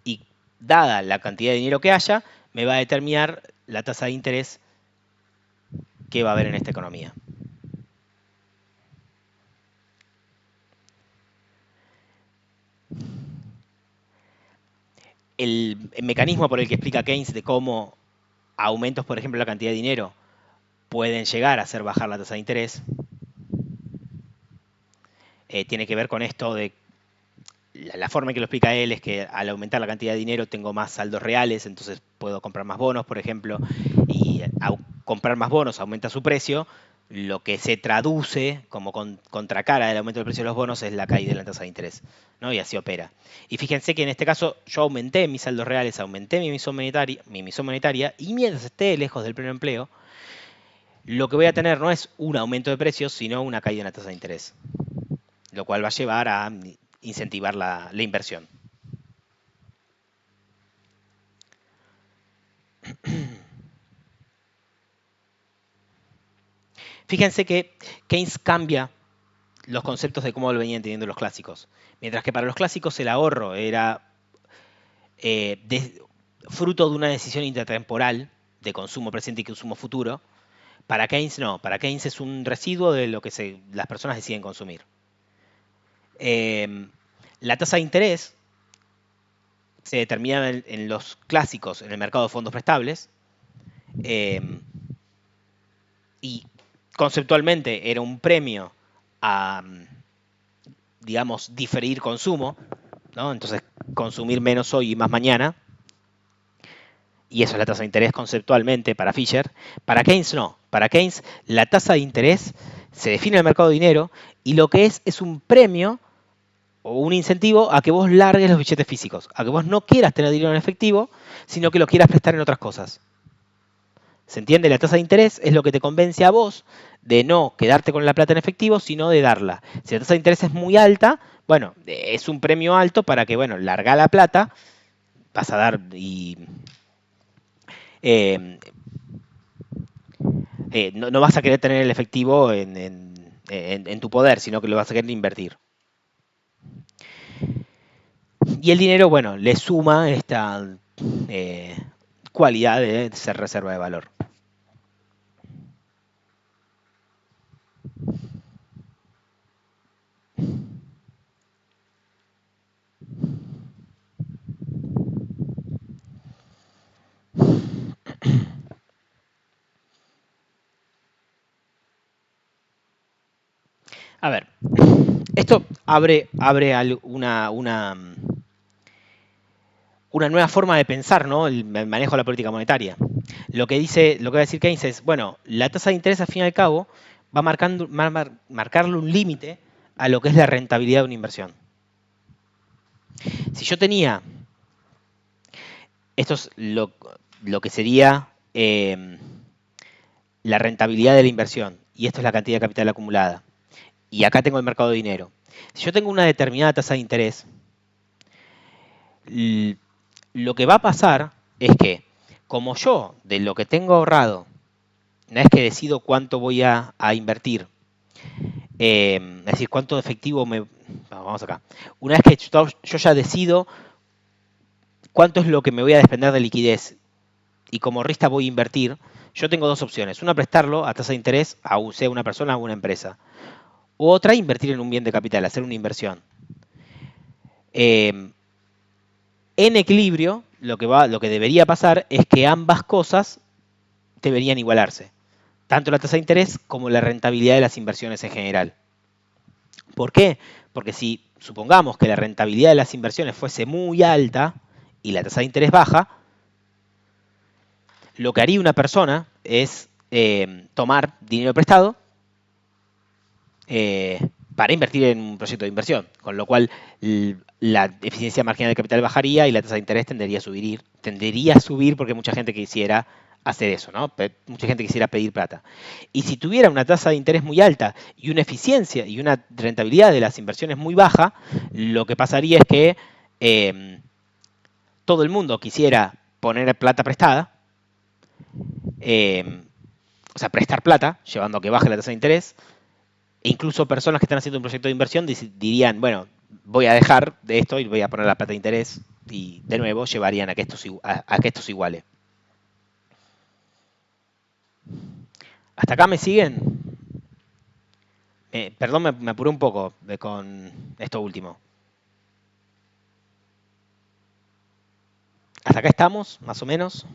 Y dada la cantidad de dinero que haya, me va a determinar la tasa de interés que va a haber en esta economía. El mecanismo por el que explica Keynes de cómo aumentos, por ejemplo, la cantidad de dinero pueden llegar a hacer bajar la tasa de interés, tiene que ver con esto de la forma en que lo explica él es que al aumentar la cantidad de dinero tengo más saldos reales, entonces puedo comprar más bonos, por ejemplo, y al comprar más bonos aumenta su precio. Lo que se traduce como contracara del aumento del precio de los bonos es la caída de la tasa de interés, ¿no? Y así opera. Y fíjense que en este caso yo aumenté mis saldos reales, aumenté mi emisión monetaria y mientras esté lejos del pleno empleo, lo que voy a tener no es un aumento de precios, sino una caída en la tasa de interés, lo cual va a llevar a incentivar la inversión. Fíjense que Keynes cambia los conceptos de cómo lo venían entendiendo los clásicos. Mientras que para los clásicos el ahorro era fruto de una decisión intertemporal de consumo presente y consumo futuro, para Keynes no. Para Keynes es un residuo de lo que las personas deciden consumir. La tasa de interés se determina en los clásicos en el mercado de fondos prestables y conceptualmente era un premio a, digamos, diferir consumo, ¿no? Entonces consumir menos hoy y más mañana, y eso es la tasa de interés conceptualmente para Fisher. Para Keynes no. Para Keynes la tasa de interés se define en el mercado de dinero y lo que es un premio o un incentivo a que vos largues los billetes físicos, a que vos no quieras tener dinero en efectivo, sino que lo quieras prestar en otras cosas. ¿Se entiende? La tasa de interés es lo que te convence a vos de no quedarte con la plata en efectivo, sino de darla. Si la tasa de interés es muy alta, bueno, es un premio alto para que, bueno, larga la plata, vas a dar y no vas a querer tener el efectivo en tu poder, sino que lo vas a querer invertir. Y el dinero, bueno, le suma esta cualidad de ser reserva de valor. A ver, esto abre una nueva forma de pensar, ¿no? El manejo de la política monetaria. Lo que va a decir Keynes es, bueno, la tasa de interés al fin y al cabo va a marcarle un límite a lo que es la rentabilidad de una inversión. Si yo tenía, esto es lo que sería la rentabilidad de la inversión, y esto es la cantidad de capital acumulada, y acá tengo el mercado de dinero. Si yo tengo una determinada tasa de interés, lo que va a pasar es que, como yo, de lo que tengo ahorrado, una vez que decido cuánto voy a invertir, es decir, cuánto efectivo vamos acá. Una vez que yo ya decido cuánto es lo que me voy a desprender de liquidez y como resta voy a invertir, yo tengo dos opciones. Una, prestarlo a tasa de interés a sea una persona o una empresa. U otra, invertir en un bien de capital, hacer una inversión. En equilibrio, lo que debería pasar es que ambas cosas deberían igualarse. Tanto la tasa de interés como la rentabilidad de las inversiones en general. ¿Por qué? Porque si supongamos que la rentabilidad de las inversiones fuese muy alta y la tasa de interés baja, lo que haría una persona es tomar dinero prestado para invertir en un proyecto de inversión, con lo cual la eficiencia marginal de capital bajaría y la tasa de interés tendería a subir porque mucha gente quisiera hacer eso, ¿no? Mucha gente quisiera pedir plata. Y si tuviera una tasa de interés muy alta y una eficiencia y una rentabilidad de las inversiones muy baja, lo que pasaría es que todo el mundo quisiera poner plata prestada, o sea, prestar plata, llevando a que baje la tasa de interés, e incluso personas que están haciendo un proyecto de inversión dirían, bueno, voy a dejar de esto y voy a poner la plata de interés, y de nuevo llevarían a que esto se iguale. ¿Hasta acá me siguen? Perdón, me apuré un poco con esto último. ¿Hasta acá estamos, más o menos?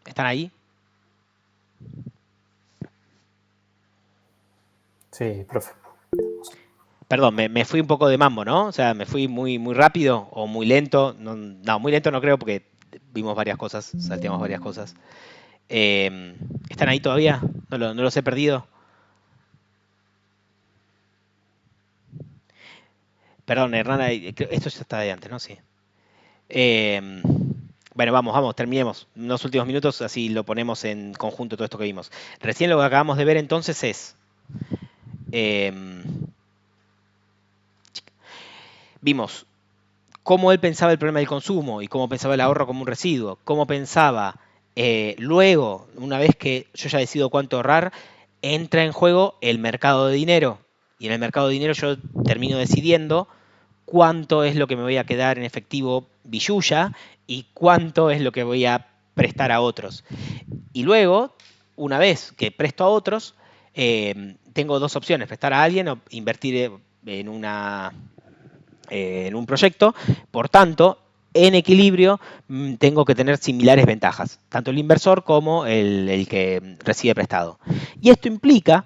¿Están ahí? Sí, profe. Perdón, me fui un poco de mambo, ¿no? O sea, me fui muy, muy rápido o muy lento. No, muy lento no creo porque vimos varias cosas, salteamos varias cosas. ¿Están ahí todavía? ¿No los he perdido? Perdón, Hernán, esto ya está de antes, ¿no? Sí. Bueno, vamos, terminemos. Unos últimos minutos, así lo ponemos en conjunto todo esto que vimos. Recién lo que acabamos de ver entonces es... vimos cómo él pensaba el problema del consumo y cómo pensaba el ahorro como un residuo, cómo pensaba luego, una vez que yo ya decido cuánto ahorrar, entra en juego el mercado de dinero. Y en el mercado de dinero yo termino decidiendo cuánto es lo que me voy a quedar en efectivo billulla y cuánto es lo que voy a prestar a otros. Y luego, una vez que presto a otros, tengo dos opciones, prestar a alguien o invertir en un proyecto. Por tanto, en equilibrio tengo que tener similares ventajas, tanto el inversor como el que recibe prestado. Y esto implica...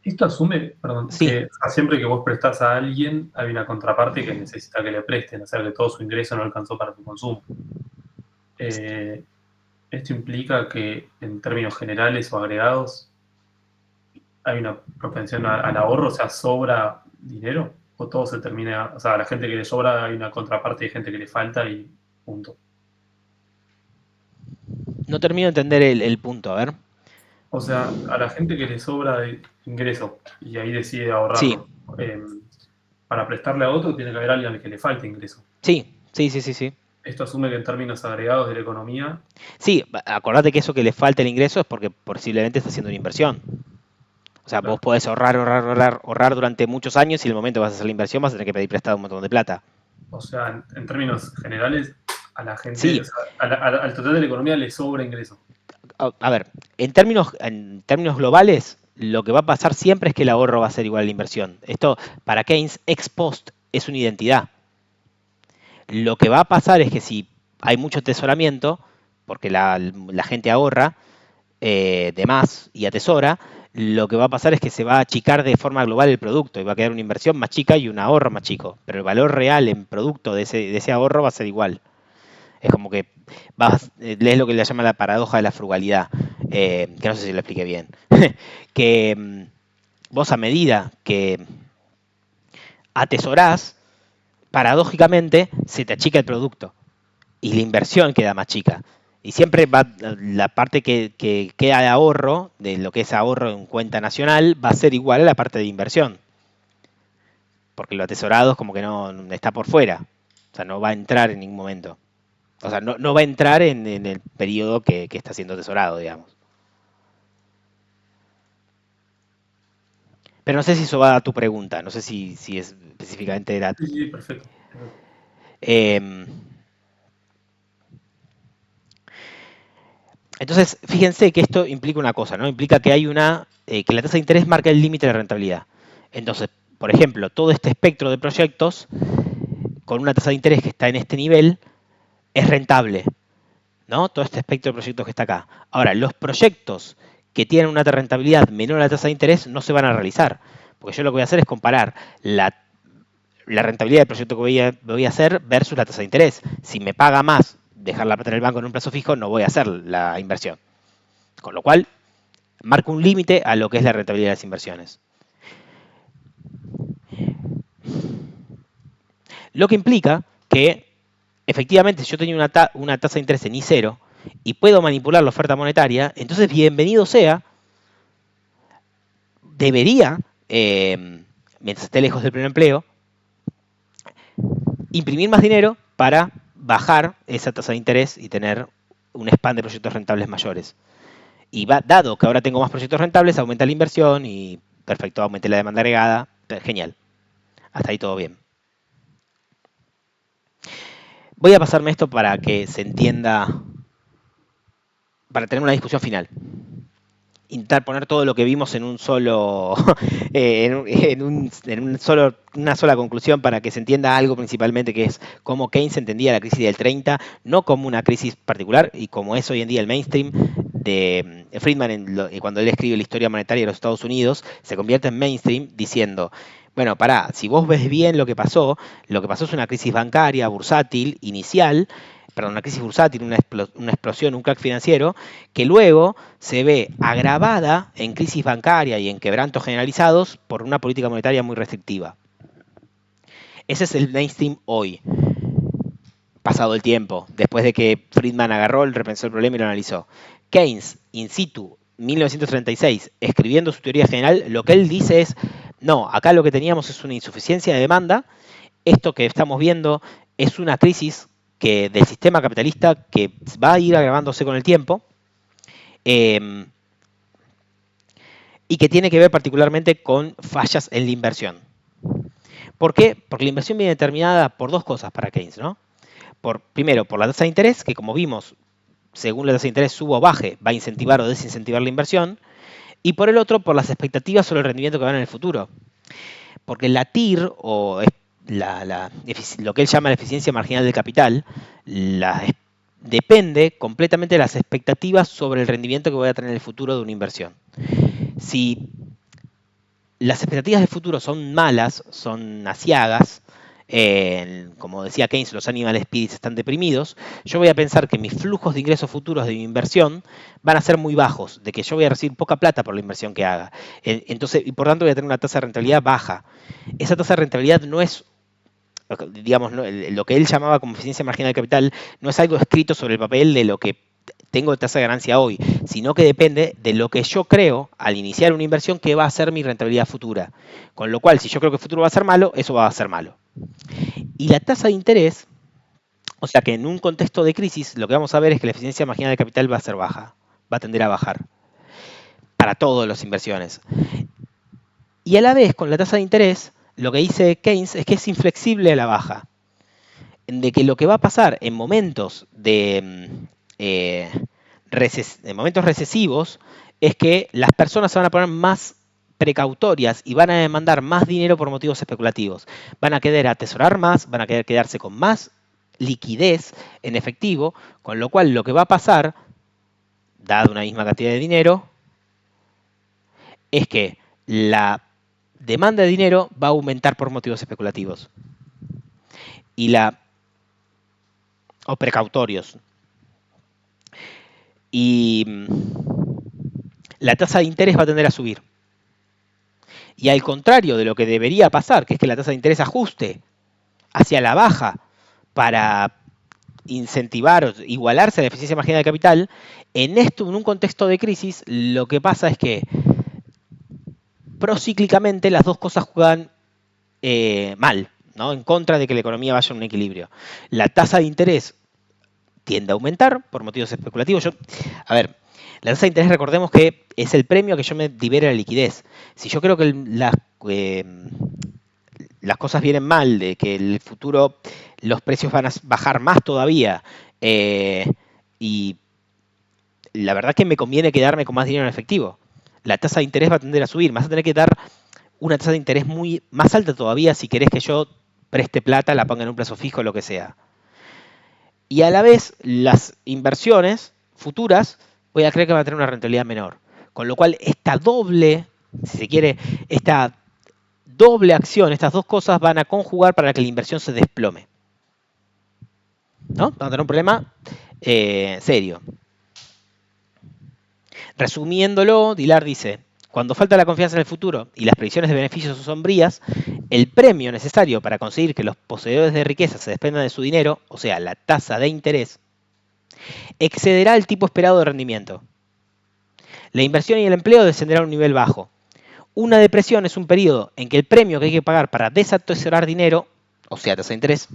Esto asume, perdón, Sí. que siempre que vos prestás a alguien, hay una contraparte que necesita que le presten, o sea, que todo su ingreso no alcanzó para su consumo. Esto implica que, en términos generales o agregados, hay una propensión al ahorro, o sea, sobra dinero, o todo se termina, o sea, a la gente que le sobra hay una contraparte de gente que le falta y punto. No termino de entender el punto, a ver. O sea, a la gente que le sobra de ingreso y ahí decide ahorrarlo, para prestarle a otro tiene que haber alguien al que le falte ingreso. Sí. Esto asume que en términos agregados de la economía... Sí, acordate que eso que le falta el ingreso es porque posiblemente está haciendo una inversión. O sea, Claro. vos podés ahorrar durante muchos años y en el momento que vas a hacer la inversión vas a tener que pedir prestado un montón de plata. O sea, en términos generales, a la gente, Sí. o sea, al total de la economía le sobra ingreso. A ver, en términos globales, lo que va a pasar siempre es que el ahorro va a ser igual a la inversión. Esto, para Keynes, ex post es una identidad. Lo que va a pasar es que si hay mucho atesoramiento, porque la gente ahorra de más y atesora, lo que va a pasar es que se va a achicar de forma global el producto y va a quedar una inversión más chica y un ahorro más chico. Pero el valor real en producto de ese ahorro va a ser igual. Es como que lees lo que le llama la paradoja de la frugalidad, que no sé si lo expliqué bien. Que vos a medida que atesorás, paradójicamente se te achica el producto y la inversión queda más chica. Y siempre va la parte que queda de ahorro, de lo que es ahorro en cuenta nacional, va a ser igual a la parte de inversión. Porque lo atesorado es como que no está por fuera. O sea, no va a entrar en ningún momento. O sea, no va a entrar en el periodo que está siendo atesorado, digamos. Pero no sé si eso va a tu pregunta. No sé si es específicamente era... Sí, perfecto. Entonces, fíjense que esto implica una cosa, ¿no? Implica que hay que la tasa de interés marca el límite de la rentabilidad. Entonces, por ejemplo, todo este espectro de proyectos con una tasa de interés que está en este nivel es rentable, ¿no? Todo este espectro de proyectos que está acá. Ahora, los proyectos que tienen una rentabilidad menor a la tasa de interés no se van a realizar, porque yo lo que voy a hacer es comparar la rentabilidad del proyecto que voy a hacer versus la tasa de interés. Si me paga más dejar la plata en el banco en un plazo fijo, no voy a hacer la inversión. Con lo cual, marca un límite a lo que es la rentabilidad de las inversiones. Lo que implica que, efectivamente, si yo tenía una tasa de interés en I0 y puedo manipular la oferta monetaria, entonces bienvenido sea, debería, mientras esté lejos del pleno empleo, imprimir más dinero para bajar esa tasa de interés y tener un span de proyectos rentables mayores. Y dado que ahora tengo más proyectos rentables, aumenta la inversión y perfecto, aumente la demanda agregada. Genial. Hasta ahí todo bien. Voy a pasarme esto para que se entienda, para tener una discusión final. Intentar poner todo lo que vimos en un solo, una sola conclusión para que se entienda algo principalmente, que es cómo Keynes entendía la crisis del 30, no como una crisis particular, y como es hoy en día el mainstream de Friedman cuando él escribe la historia monetaria de los Estados Unidos, se convierte en mainstream diciendo, bueno, pará, si vos ves bien lo que pasó es una crisis bancaria, bursátil, inicial, perdón, una crisis bursátil, una explosión, un crack financiero, que luego se ve agravada en crisis bancaria y en quebrantos generalizados por una política monetaria muy restrictiva. Ese es el mainstream hoy, pasado el tiempo, después de que Friedman agarró, repensó el problema y lo analizó. Keynes, in situ, 1936, escribiendo su teoría general, lo que él dice es, no, acá lo que teníamos es una insuficiencia de demanda, esto que estamos viendo es una crisis del sistema capitalista que va a ir agravándose con el tiempo, y que tiene que ver particularmente con fallas en la inversión. ¿Por qué? Porque la inversión viene determinada por dos cosas para Keynes, ¿no? Primero, por la tasa de interés, que como vimos, según la tasa de interés suba o baje, va a incentivar o desincentivar la inversión, y por el otro, por las expectativas sobre el rendimiento que van en el futuro. Porque la TIR, o lo que él llama la eficiencia marginal del capital, depende completamente de las expectativas sobre el rendimiento que voy a tener en el futuro de una inversión. Si las expectativas de futuro son malas, son aciagas, como decía Keynes, los animal spirits están deprimidos, yo voy a pensar que mis flujos de ingresos futuros de mi inversión van a ser muy bajos, de que yo voy a recibir poca plata por la inversión que haga. Entonces, y por tanto voy a tener una tasa de rentabilidad baja. Esa tasa de rentabilidad no es, digamos, lo que él llamaba como eficiencia marginal del capital, no es algo escrito sobre el papel de lo que tengo de tasa de ganancia hoy, sino que depende de lo que yo creo al iniciar una inversión que va a ser mi rentabilidad futura. Con lo cual, si yo creo que el futuro va a ser malo, eso va a ser malo. Y la tasa de interés, o sea que en un contexto de crisis, lo que vamos a ver es que la eficiencia marginal del capital va a ser baja, va a tender a bajar para todas las inversiones. Y a la vez, con la tasa de interés, lo que dice Keynes es que es inflexible a la baja. De que lo que va a pasar en momentos momentos recesivos es que las personas se van a poner más precautorias y van a demandar más dinero por motivos especulativos. Van a querer atesorar más, van a querer quedarse con más liquidez en efectivo, con lo cual lo que va a pasar, dada una misma cantidad de dinero, es que la demanda de dinero va a aumentar por motivos especulativos. O precautorios. Y la tasa de interés va a tender a subir. Y al contrario de lo que debería pasar, que es que la tasa de interés ajuste hacia la baja para incentivar o igualarse a la eficiencia marginal de capital, en un contexto de crisis, lo que pasa es que procíclicamente las dos cosas juegan mal, ¿no? En contra de que la economía vaya en un equilibrio. La tasa de interés tiende a aumentar por motivos especulativos. La tasa de interés, recordemos que es el premio a que yo me libere la liquidez. Si yo creo que las cosas vienen mal, de que en el futuro los precios van a bajar más todavía, y la verdad es que me conviene quedarme con más dinero en efectivo. La tasa de interés va a tender a subir, vas a tener que dar una tasa de interés más alta todavía si querés que yo preste plata, la ponga en un plazo fijo, lo que sea. Y a la vez, las inversiones futuras voy a creer que van a tener una rentabilidad menor. Con lo cual, esta doble acción, estas dos cosas van a conjugar para que la inversión se desplome. ¿No? Vamos a tener un problema serio. Resumiéndolo, Dillard dice, cuando falta la confianza en el futuro y las previsiones de beneficios son sombrías, el premio necesario para conseguir que los poseedores de riqueza se desprendan de su dinero, o sea, la tasa de interés, excederá el tipo esperado de rendimiento. La inversión y el empleo descenderán a un nivel bajo. Una depresión es un periodo en que el premio que hay que pagar para desatesorar dinero, o sea, tasa de interés,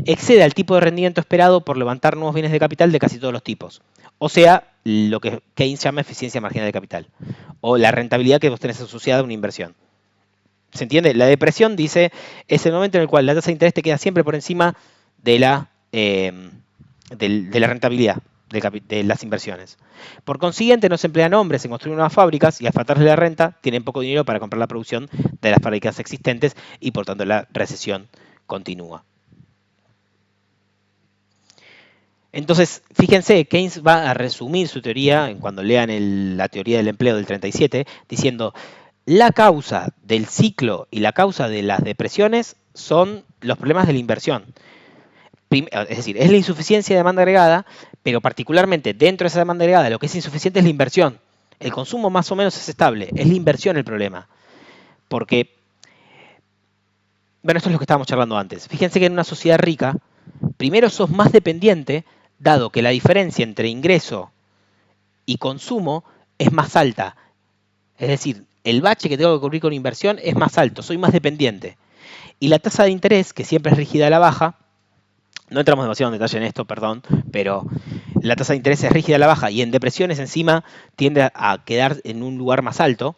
excede al tipo de rendimiento esperado por levantar nuevos bienes de capital de casi todos los tipos. O sea, lo que Keynes llama eficiencia marginal de capital, o la rentabilidad que vos tenés asociada a una inversión. ¿Se entiende? La depresión, dice, es el momento en el cual la tasa de interés te queda siempre por encima de la rentabilidad de las inversiones. Por consiguiente, no se emplean hombres en construir nuevas fábricas y al faltarles la renta, tienen poco dinero para comprar la producción de las fábricas existentes y por tanto la recesión continúa. Entonces, fíjense, Keynes va a resumir su teoría, cuando lean la teoría del empleo del 37, diciendo: la causa del ciclo y la causa de las depresiones son los problemas de la inversión. Es decir, es la insuficiencia de demanda agregada, pero particularmente dentro de esa demanda agregada lo que es insuficiente es la inversión. El consumo más o menos es estable, es la inversión el problema. Porque, bueno, esto es lo que estábamos charlando antes. Fíjense que en una sociedad rica, primero sos más dependiente, dado que la diferencia entre ingreso y consumo es más alta. Es decir, el bache que tengo que cubrir con inversión es más alto, soy más dependiente. Y la tasa de interés, que siempre es rígida a la baja, no entramos demasiado en detalle en esto, perdón, pero la tasa de interés es rígida a la baja y en depresiones encima tiende a quedar en un lugar más alto.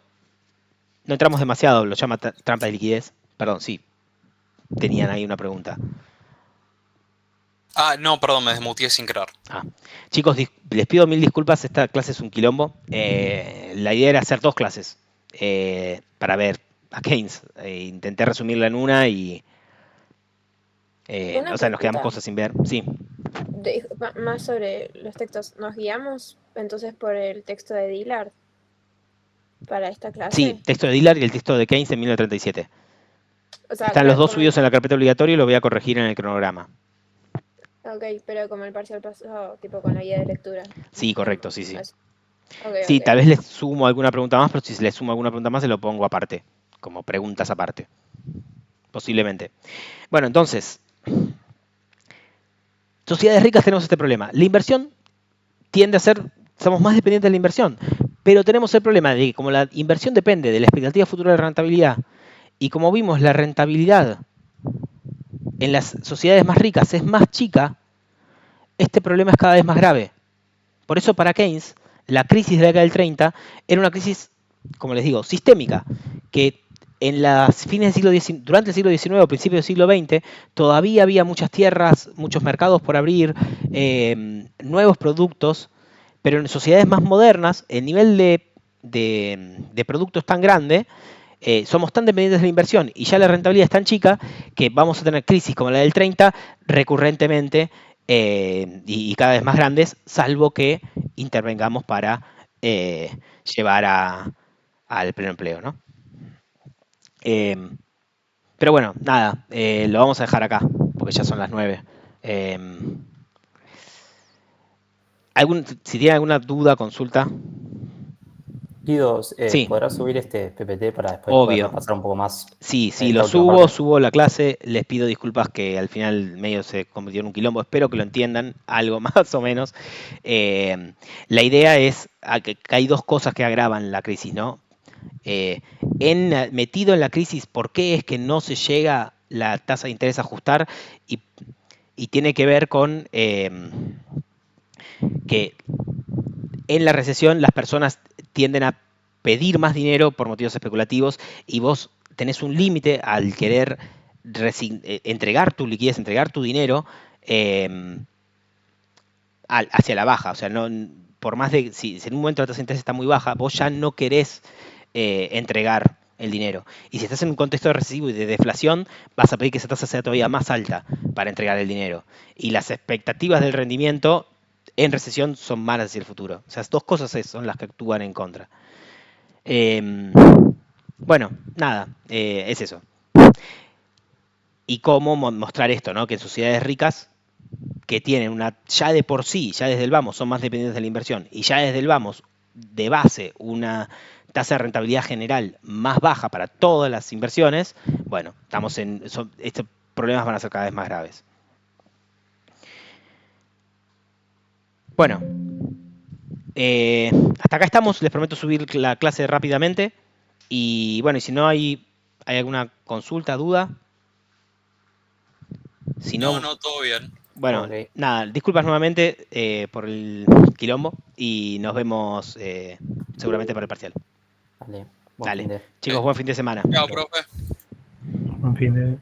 No entramos demasiado, lo llama trampa de liquidez. Perdón, sí, tenían ahí una pregunta. No, perdón, me desmuteé sin querer. Chicos, les pido mil disculpas, esta clase es un quilombo. La idea era hacer 2 clases para ver a Keynes. Intenté resumirla en una y... Una o sea, nos quedamos pregunta. cosas sin ver. Sí. Más sobre los textos. ¿Nos guiamos entonces por el texto de Dillard para esta clase? Sí, texto de Dillard y el texto de Keynes de 1937. O sea, Están los dos como subidos en la carpeta obligatoria y lo voy a corregir en el cronograma. Ok, pero como el parcial pasado, tipo con la guía de lectura. Sí, correcto, sí. Okay, Sí, tal vez les sumo alguna pregunta más, pero si les sumo alguna pregunta más se lo pongo aparte, como preguntas aparte. Posiblemente. Bueno, entonces, sociedades ricas tenemos este problema. La inversión tiende a ser, somos más dependientes de la inversión, pero tenemos el problema de que como la inversión depende de la expectativa futura de rentabilidad, y como vimos la rentabilidad en las sociedades más ricas es más chica, este problema es cada vez más grave. Por eso para Keynes, la crisis de la década del 30 era una crisis, como les digo, sistémica, que en las fines del siglo XIX, durante el siglo XIX o principios del siglo XX, todavía había muchas tierras, muchos mercados por abrir, nuevos productos, pero en sociedades más modernas, el nivel de productos tan grande, somos tan dependientes de la inversión y ya la rentabilidad es tan chica que vamos a tener crisis como la del 30 recurrentemente y cada vez más grandes, salvo que intervengamos para llevar al pleno empleo, ¿no? Pero bueno, nada, lo vamos a dejar acá, porque ya son las 9. Si tienen alguna duda, consulta. Guido, Sí. ¿podrás subir este PPT para después poder Obvio. repasar un poco más? Sí, esta lo última parte? subo la clase, les pido disculpas que al final medio se convirtió en un quilombo, espero que lo entiendan, algo más o menos. La idea es que hay 2 cosas que agravan la crisis, ¿no? Metido en la crisis, ¿por qué es que no se llega la tasa de interés a ajustar? Y tiene que ver con que en la recesión las personas tienden a pedir más dinero por motivos especulativos y vos tenés un límite al querer entregar tu liquidez, entregar tu dinero hacia la baja. O sea, no, por más de si en un momento la tasa de interés está muy baja, vos ya no querés entregar el dinero. Y si estás en un contexto recesivo y de deflación, vas a pedir que esa tasa sea todavía más alta para entregar el dinero. Y las expectativas del rendimiento en recesión son malas hacia el futuro. O sea, 2 cosas son las que actúan en contra. Bueno, nada, es eso. Y cómo mostrar esto, ¿no? Que en sociedades ricas que tienen ya de por sí, ya desde el vamos, son más dependientes de la inversión, y ya desde el vamos, de base, una tasa de rentabilidad general más baja para todas las inversiones, bueno, estos problemas van a ser cada vez más graves. Bueno, hasta acá estamos. Les prometo subir la clase rápidamente. Y bueno, y si no hay alguna consulta, duda. Si no, No, todo bien. bueno, Ok. nada, disculpas nuevamente por el quilombo y nos vemos seguramente para el parcial. Vale. Buen Dale. fin de. Chicos, buen fin de semana. Chao, profe. En fin de...